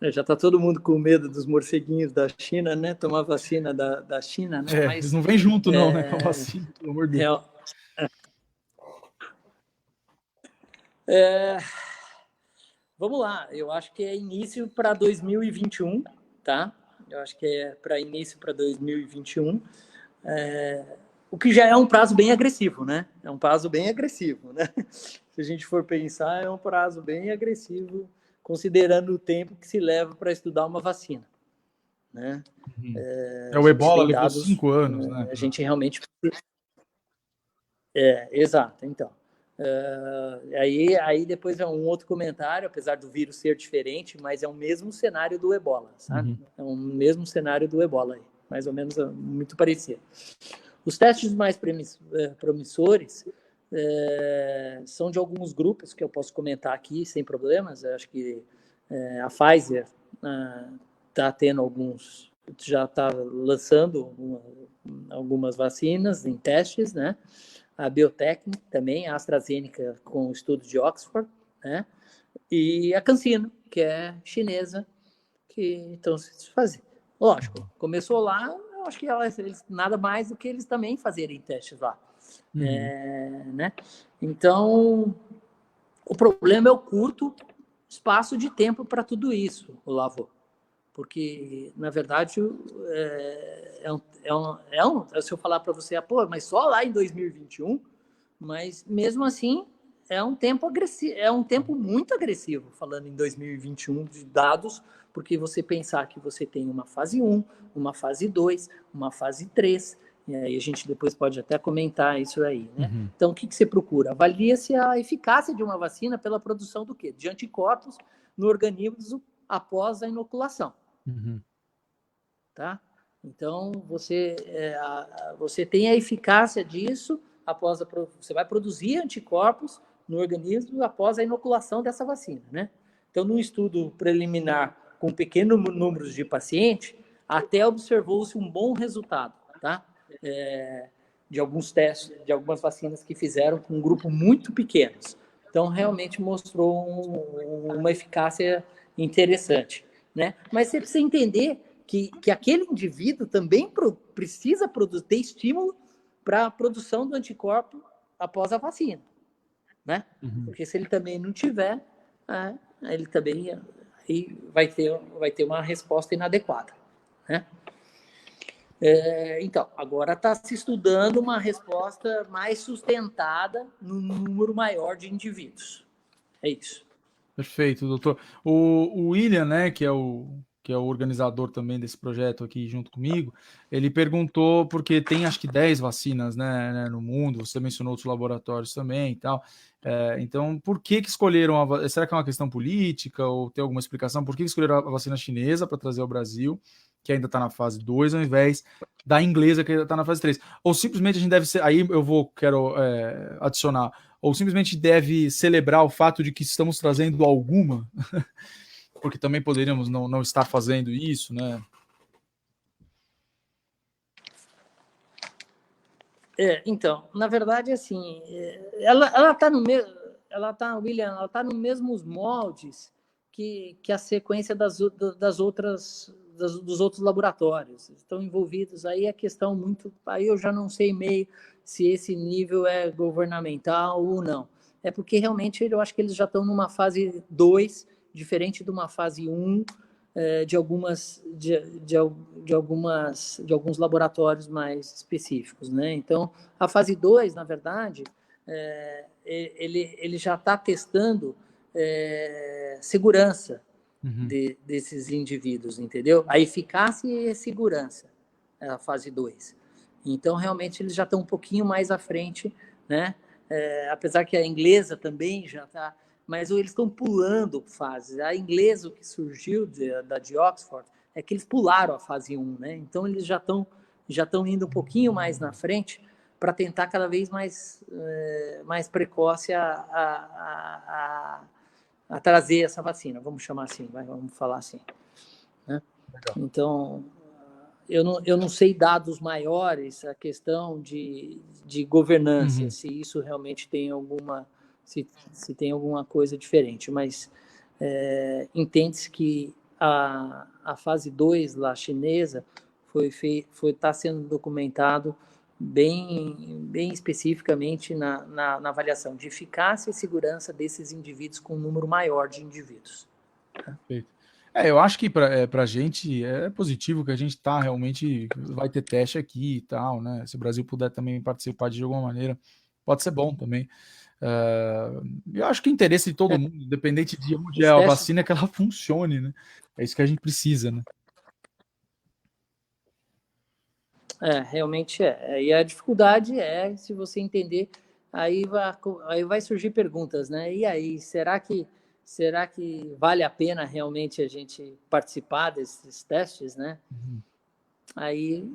Já está todo mundo com medo dos morceguinhos da China, né? Tomar vacina da China, né? Eles não vêm junto não, né, com a vacina, pelo amor de Deus. Real, vamos lá, eu acho que é início para 2021, tá? Eu acho que é para início para 2021. O que já é um prazo bem agressivo, né? É um prazo bem agressivo, né? Se a gente for pensar, é um prazo bem agressivo, considerando o tempo que se leva para estudar uma vacina, né? O Ebola levou 5 anos, né? né? A gente realmente... exato, então. Aí depois é um outro comentário, apesar do vírus ser diferente, mas é o mesmo cenário do Ebola, sabe? É o mesmo cenário do Ebola, aí, mais ou menos muito parecido. Os testes mais promissores são de alguns grupos que eu posso comentar aqui sem problemas. Eu acho que a Pfizer está tendo já está lançando algumas vacinas em testes, né? A Biotech também, a AstraZeneca com o estudo de Oxford, né? E a CanSino, que é chinesa, que estão se fazendo. Lógico, começou lá, eu acho que eles nada mais do que eles também fazerem testes lá. Né? Então, o problema é o curto espaço de tempo para tudo isso, Olavo. Porque, na verdade, se eu falar para você, pô, mas só lá em 2021, mas mesmo assim é um tempo agressivo, é um tempo muito agressivo, falando em 2021 de dados, porque você pensar que você tem uma fase 1, uma fase 2, uma fase 3, e aí a gente depois pode até comentar isso aí, né? Então, o que você procura? Avalia-se a eficácia de uma vacina pela produção do quê? De anticorpos no organismo após a inoculação. Tá? Então, você tem a eficácia disso você vai produzir anticorpos no organismo após a inoculação dessa vacina, né? Então, num estudo preliminar com pequeno número de pacientes, até observou-se um bom resultado, tá? De alguns testes, de algumas vacinas que fizeram com um grupo muito pequeno. Então, realmente mostrou uma eficácia interessante, né? Mas você precisa entender que aquele indivíduo também precisa ter estímulo para a produção do anticorpo após a vacina, né? Porque se ele também não tiver, ele também vai ter uma resposta inadequada, né? Então, agora está se estudando uma resposta mais sustentada num número maior de indivíduos. É isso. Perfeito, doutor. O William, né, que é o organizador também desse projeto aqui junto comigo, ele perguntou, porque tem acho que 10 vacinas, né, no mundo, você mencionou outros laboratórios também e tal. Então, por que escolheram será que é uma questão política ou tem alguma explicação? Por que escolheram a vacina chinesa para trazer ao Brasil, que ainda está na fase 2, ao invés da inglesa, que ainda está na fase 3? Ou simplesmente a gente deve ser. Aí quero adicionar. Ou simplesmente deve celebrar o fato de que estamos trazendo alguma, porque também poderíamos não estar fazendo isso, né? Então, na verdade, assim, ela está no mesmo, William, ela está nos mesmos moldes que a sequência dos outros laboratórios. Estão envolvidos aí a questão muito, aí eu já não sei meio se esse nível é governamental ou não. É porque realmente eu acho que eles já estão numa fase 2, diferente de uma fase 1, de alguns laboratórios mais específicos, né? Então, a fase 2, na verdade, ele já está testando segurança desses indivíduos, entendeu? A eficácia e a segurança, a fase 2. Então, realmente, eles já estão um pouquinho mais à frente, né? Apesar que a inglesa também já está, mas eles estão pulando fases. A inglesa, o que surgiu de Oxford, é que eles pularam a fase 1, né? Então, eles já estão indo um pouquinho mais na frente para tentar cada vez mais precoce a trazer essa vacina, vamos chamar assim, vamos falar assim. Né? Então, eu não sei dados maiores, a questão de governança, se isso realmente tem alguma, se tem alguma coisa diferente, mas entende-se que a fase 2 lá chinesa está sendo documentado bem especificamente na avaliação de eficácia e segurança desses indivíduos com um número maior de indivíduos. Perfeito. Eu acho que para a gente é positivo que a gente realmente vai ter teste aqui e tal, né? Se o Brasil puder também participar de alguma maneira, pode ser bom também. Eu acho que o interesse de todo mundo, independente de onde é a vacina, é que ela funcione, né? É isso que a gente precisa, né? Realmente é. E a dificuldade se você entender, aí vai surgir perguntas, né? E aí, será que vale a pena realmente a gente participar desses testes, né? Aí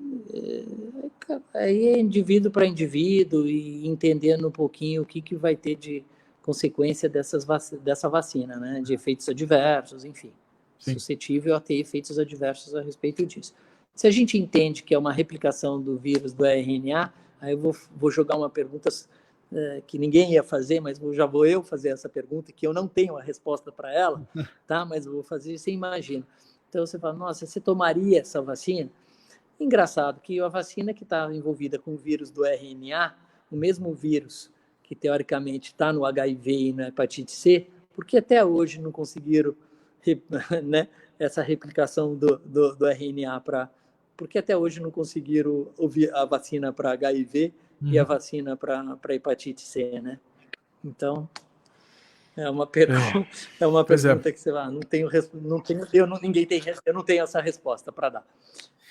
é indivíduo para indivíduo e entendendo um pouquinho o que vai ter de consequência dessa vacina, né? De efeitos adversos, enfim. Sim. Suscetível a ter efeitos adversos a respeito disso. Se a gente entende que é uma replicação do vírus do RNA, aí eu vou jogar uma pergunta que ninguém ia fazer, mas já vou eu fazer essa pergunta, que eu não tenho a resposta para ela, tá? Mas eu vou fazer, você imagina. Então você fala, nossa, você tomaria essa vacina? Engraçado que a vacina que está envolvida com o vírus do RNA, o mesmo vírus que teoricamente está no HIV e na hepatite C, porque até hoje não conseguiram né, essa replicação do RNA porque até hoje não conseguiram a vacina para HIV e a vacina para hepatite C, né? Então, é uma pergunta que, sei lá, eu não tenho essa resposta para dar.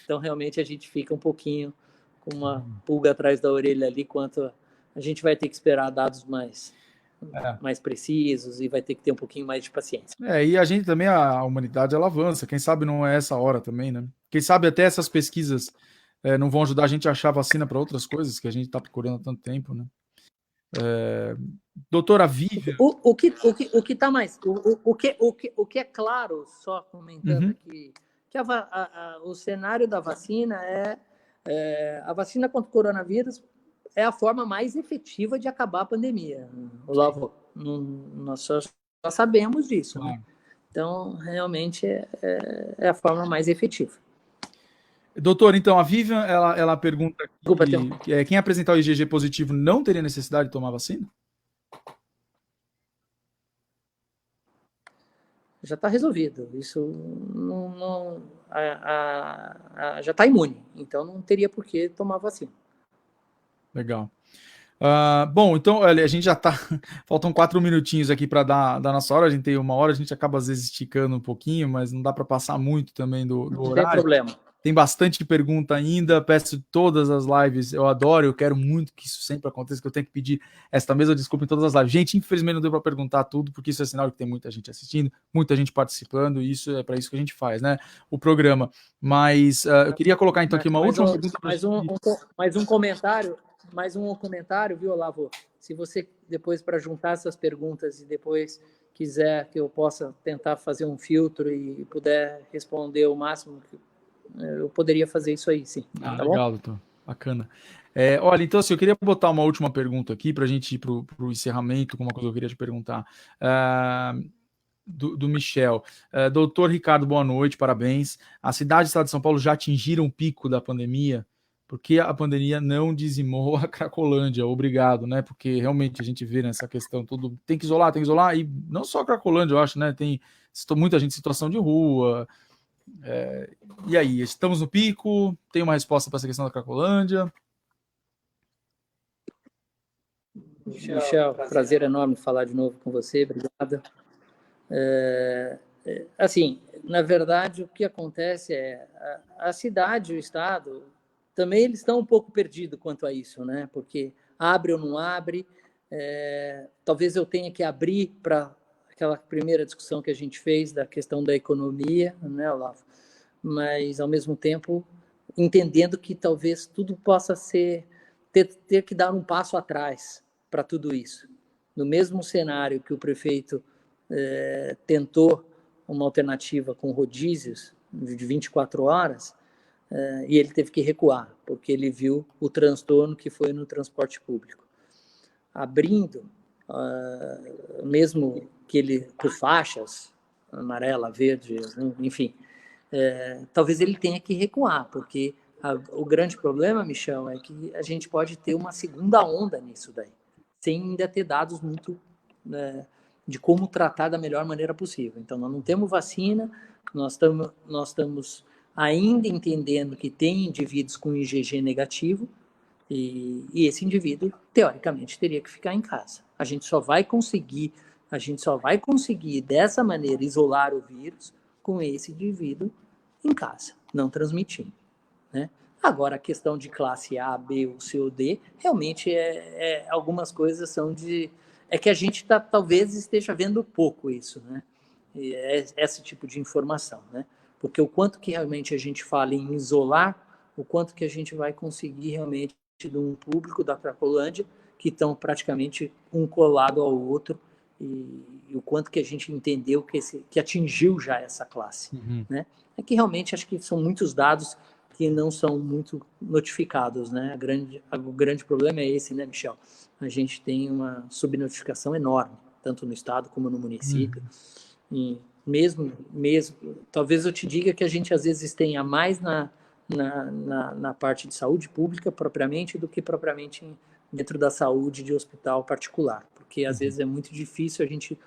Então, realmente, a gente fica um pouquinho com uma pulga atrás da orelha ali, quanto a gente vai ter que esperar dados mais precisos e vai ter que ter um pouquinho mais de paciência. E a gente também, a humanidade, ela avança. Quem sabe não é essa hora também, né? Quem sabe até essas pesquisas não vão ajudar a gente a achar vacina para outras coisas que a gente está procurando há tanto tempo, né? Doutora Vivian. O que tá mais. O que é claro, só comentando aqui, que o cenário da vacina a vacina contra o coronavírus é a forma mais efetiva de acabar a pandemia. Olavo, nós só sabemos disso, né? Então, realmente, é a forma mais efetiva. Doutor, então, a Vivian, ela pergunta que quem apresentar o IgG positivo não teria necessidade de tomar vacina? Já está resolvido. Isso já está imune, então não teria por que tomar vacina. Legal. Bom, então, olha, a gente já está. Faltam 4 minutinhos aqui para dar nossa hora. A gente tem 1 hora, a gente acaba às vezes esticando um pouquinho, mas não dá para passar muito também do horário. Não tem problema. Tem bastante pergunta ainda, peço todas as lives, eu adoro, eu quero muito que isso sempre aconteça, que eu tenho que pedir esta mesma desculpa em todas as lives. Gente, infelizmente não deu para perguntar tudo, porque isso é sinal de que tem muita gente assistindo, muita gente participando, e isso é para isso que a gente faz, né? O programa. Mas eu queria colocar então aqui uma última pergunta. Mais um comentário, viu, Olavo? Se você depois, para juntar essas perguntas e depois quiser que eu possa tentar fazer um filtro e puder responder o máximo que eu poderia fazer isso aí, sim. Tá legal, doutor. Bacana. Olha, então, assim, eu queria botar uma última pergunta aqui para a gente ir para o encerramento, com uma coisa que eu queria te perguntar. Do Michel. Doutor Ricardo, boa noite, parabéns. A cidade e o estado de São Paulo já atingiram o pico da pandemia? Porque a pandemia não dizimou a Cracolândia? Obrigado, né? Porque realmente a gente vê nessa questão, tudo tem que isolar, e não só a Cracolândia, eu acho, né? Tem muita gente em situação de rua, E aí, estamos no pico? Tem uma resposta para essa questão da Cracolândia? Michel, prazer enorme falar de novo com você, obrigado. Assim, na verdade, o que acontece é a cidade, o Estado, também eles estão um pouco perdidos quanto a isso, né? Porque abre ou não abre, talvez eu tenha que abrir para aquela primeira discussão que a gente fez da questão da economia, né, Olavo? Mas, ao mesmo tempo, entendendo que talvez tudo possa ter que dar um passo atrás para tudo isso. No mesmo cenário que o prefeito tentou uma alternativa com rodízios de 24 horas, e ele teve que recuar, porque ele viu o transtorno que foi no transporte público. Abrindo, mesmo que ele por faixas, amarela, verde, enfim, talvez ele tenha que recuar, porque o grande problema, Michel, é que a gente pode ter uma segunda onda nisso daí, sem ainda ter dados muito de como tratar da melhor maneira possível. Então, nós não temos vacina, nós estamos ainda entendendo que tem indivíduos com IgG negativo, e esse indivíduo, teoricamente, teria que ficar em casa. A gente só vai conseguir dessa maneira isolar o vírus com esse indivíduo em casa, não transmitindo, né? Agora, a questão de classe A, B ou C ou D, realmente algumas coisas são de... É que a gente talvez esteja vendo pouco isso, né? Esse tipo de informação, né? Porque o quanto que realmente a gente fala em isolar, o quanto que a gente vai conseguir realmente de um público da Cracolândia que estão praticamente um colado ao outro, e o quanto que a gente entendeu que atingiu já essa classe, né? É que realmente acho que são muitos dados que não são muito notificados, né? O grande problema é esse, né, Michel? A gente tem uma subnotificação enorme, tanto no estado como no município. E mesmo, talvez eu te diga que a gente às vezes tenha mais na parte de saúde pública propriamente do que propriamente dentro da saúde de hospital particular, porque às vezes é muito difícil a gente,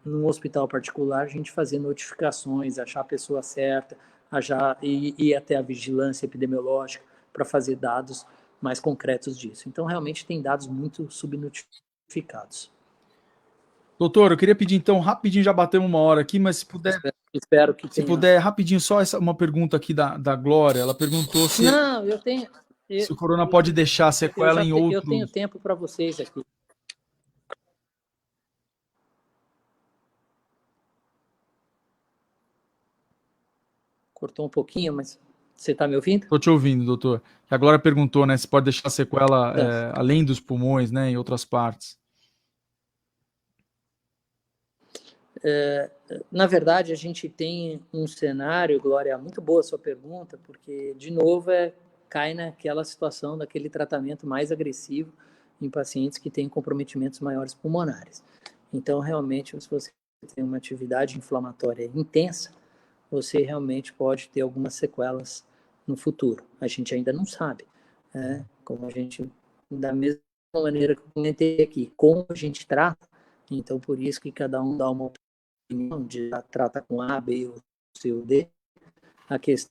num hospital particular, a gente fazer notificações, achar a pessoa certa, ir até a vigilância epidemiológica para fazer dados mais concretos disso. Então, realmente, tem dados muito subnotificados. Doutor, eu queria pedir então, rapidinho, já batemos uma hora aqui, mas se puder... Espero que se puder, rapidinho, só uma pergunta aqui da Glória. Ela perguntou se... Não, eu tenho... se o corona pode deixar sequela em outros... Eu tenho tempo para vocês aqui. Cortou um pouquinho, mas você está me ouvindo? Estou te ouvindo, doutor. A Glória perguntou, né, se pode deixar sequela além dos pulmões, né, em outras partes. Na verdade, a gente tem um cenário, Glória, muito boa a sua pergunta, porque, de novo, cai naquela situação daquele tratamento mais agressivo em pacientes que têm comprometimentos maiores pulmonares. Então, realmente, se você tem uma atividade inflamatória intensa, você realmente pode ter algumas sequelas no futuro. A gente ainda não sabe, né? Como a gente, da mesma maneira que eu comentei aqui, como a gente trata, então por isso que cada um dá uma opinião, de trata com A, B ou C ou D, a questão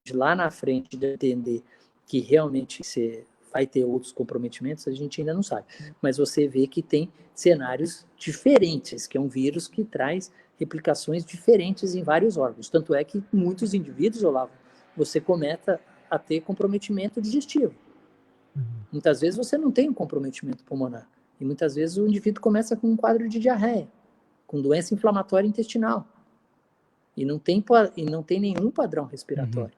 de lá na frente de entender que realmente você vai ter outros comprometimentos, a gente ainda não sabe. Mas você vê que tem cenários diferentes, que é um vírus que traz replicações diferentes em vários órgãos. Tanto é que muitos indivíduos, Olavo, você começa a ter comprometimento digestivo. Muitas vezes você não tem um comprometimento pulmonar. E muitas vezes o indivíduo começa com um quadro de diarreia, com doença inflamatória intestinal. E não tem nenhum padrão respiratório.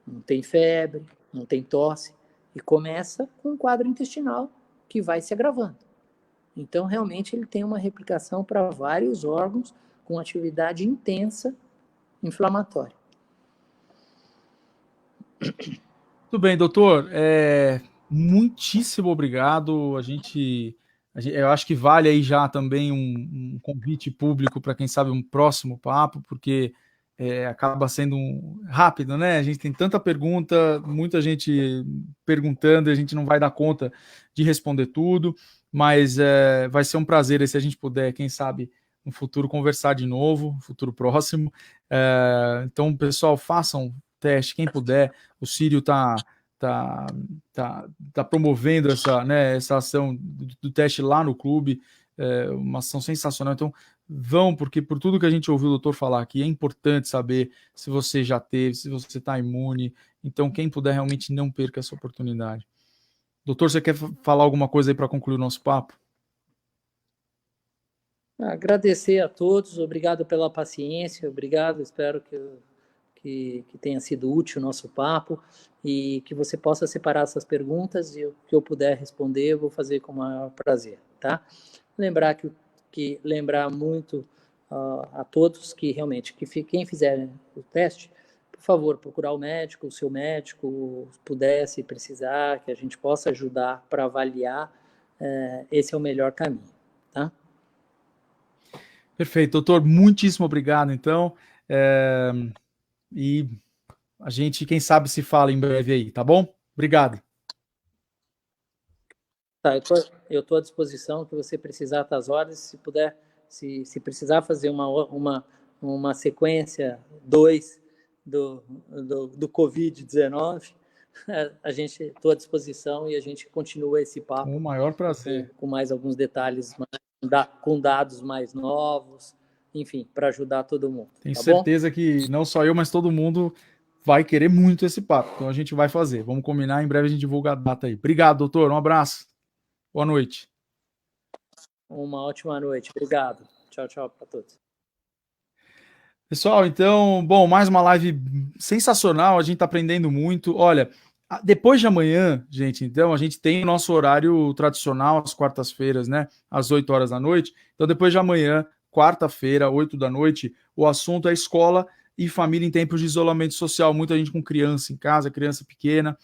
Não tem febre, não tem tosse. E começa com um quadro intestinal que vai se agravando. Então, realmente, ele tem uma replicação para vários órgãos com atividade intensa inflamatória. Tudo bem, doutor. Muitíssimo obrigado. Eu acho que vale aí já também um convite público para quem sabe um próximo papo, porque acaba sendo rápido, né? A gente tem tanta pergunta, muita gente perguntando, e a gente não vai dar conta de responder tudo, mas vai ser um prazer aí, se a gente puder, quem sabe, no futuro conversar de novo, no futuro próximo. Então, pessoal, façam teste, quem puder. O Círio tá promovendo essa ação do teste lá no clube, uma ação sensacional. Então, vão, porque por tudo que a gente ouviu o doutor falar aqui, é importante saber se você já teve, se você está imune. Então, quem puder, realmente não perca essa oportunidade. Doutor, você quer falar alguma coisa aí para concluir o nosso papo? Agradecer a todos, obrigado pela paciência, obrigado, espero que tenha sido útil o nosso papo e que você possa separar essas perguntas e o que eu puder responder, eu vou fazer com o maior prazer, tá? Lembrar muito a todos que realmente, quem fizer o teste, por favor, procurar o seu médico, se precisar, que a gente possa ajudar para avaliar, esse é o melhor caminho, tá? Perfeito, doutor, muitíssimo obrigado, então, e a gente, quem sabe, se fala em breve aí, tá bom? Obrigado. Tá, eu tô à disposição, que você precisar, tá às horas, se puder, se precisar fazer uma sequência 2 do Covid-19, a gente, estou à disposição e a gente continua esse papo. Com o maior prazer. Com mais alguns detalhes, com dados mais novos, enfim, para ajudar todo mundo. Tenho tá certeza bom? que não só eu, mas todo mundo vai querer muito esse papo. Então a gente vai fazer. Vamos combinar, em breve a gente divulga a data aí. Obrigado, doutor. Um abraço. Boa noite. Uma ótima noite. Obrigado. Tchau, tchau para todos. Pessoal, então, bom, mais uma live sensacional, a gente tá aprendendo muito. Olha, depois de amanhã, gente, então, a gente tem o nosso horário tradicional, às quartas-feiras, né, às 8 horas da noite. Então, depois de amanhã, quarta-feira, 8 da noite, o assunto é escola e família em tempos de isolamento social. Muita gente com criança em casa, criança pequena,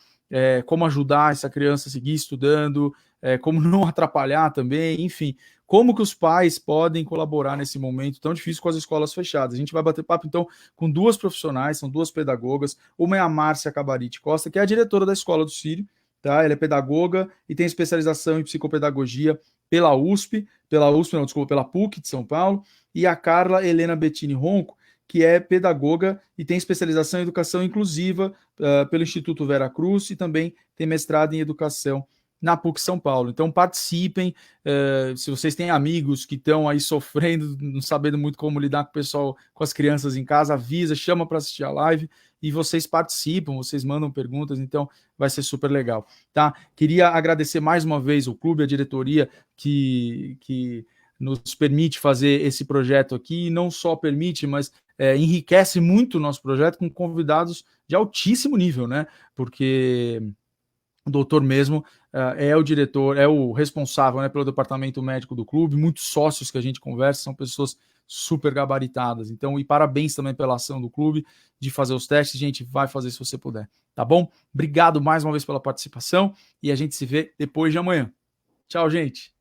como ajudar essa criança a seguir estudando, como não atrapalhar também, enfim, como que os pais podem colaborar nesse momento tão difícil com as escolas fechadas. A gente vai bater papo, então, com duas profissionais, são duas pedagogas, uma é a Márcia Cabarite Costa, que é a diretora da Escola do Círio, tá? Ela é pedagoga e tem especialização em psicopedagogia pela PUC de São Paulo, e a Carla Helena Bettini Ronco, que é pedagoga e tem especialização em educação inclusiva pelo Instituto Vera Cruz e também tem mestrado em educação na PUC São Paulo. Então participem, se vocês têm amigos que estão aí sofrendo, não sabendo muito como lidar com o pessoal, com as crianças em casa, avisa, chama para assistir a live e vocês participam, vocês mandam perguntas, então vai ser super legal, tá? Queria agradecer mais uma vez o clube, a diretoria que nos permite fazer esse projeto aqui, e não só permite, mas enriquece muito o nosso projeto com convidados de altíssimo nível, né? Porque o doutor mesmo é o diretor, é o responsável, né, pelo departamento médico do clube, muitos sócios que a gente conversa são pessoas super gabaritadas. Então, e parabéns também pela ação do clube de fazer os testes, a gente vai fazer se você puder, tá bom? Obrigado mais uma vez pela participação e a gente se vê depois de amanhã. Tchau, gente!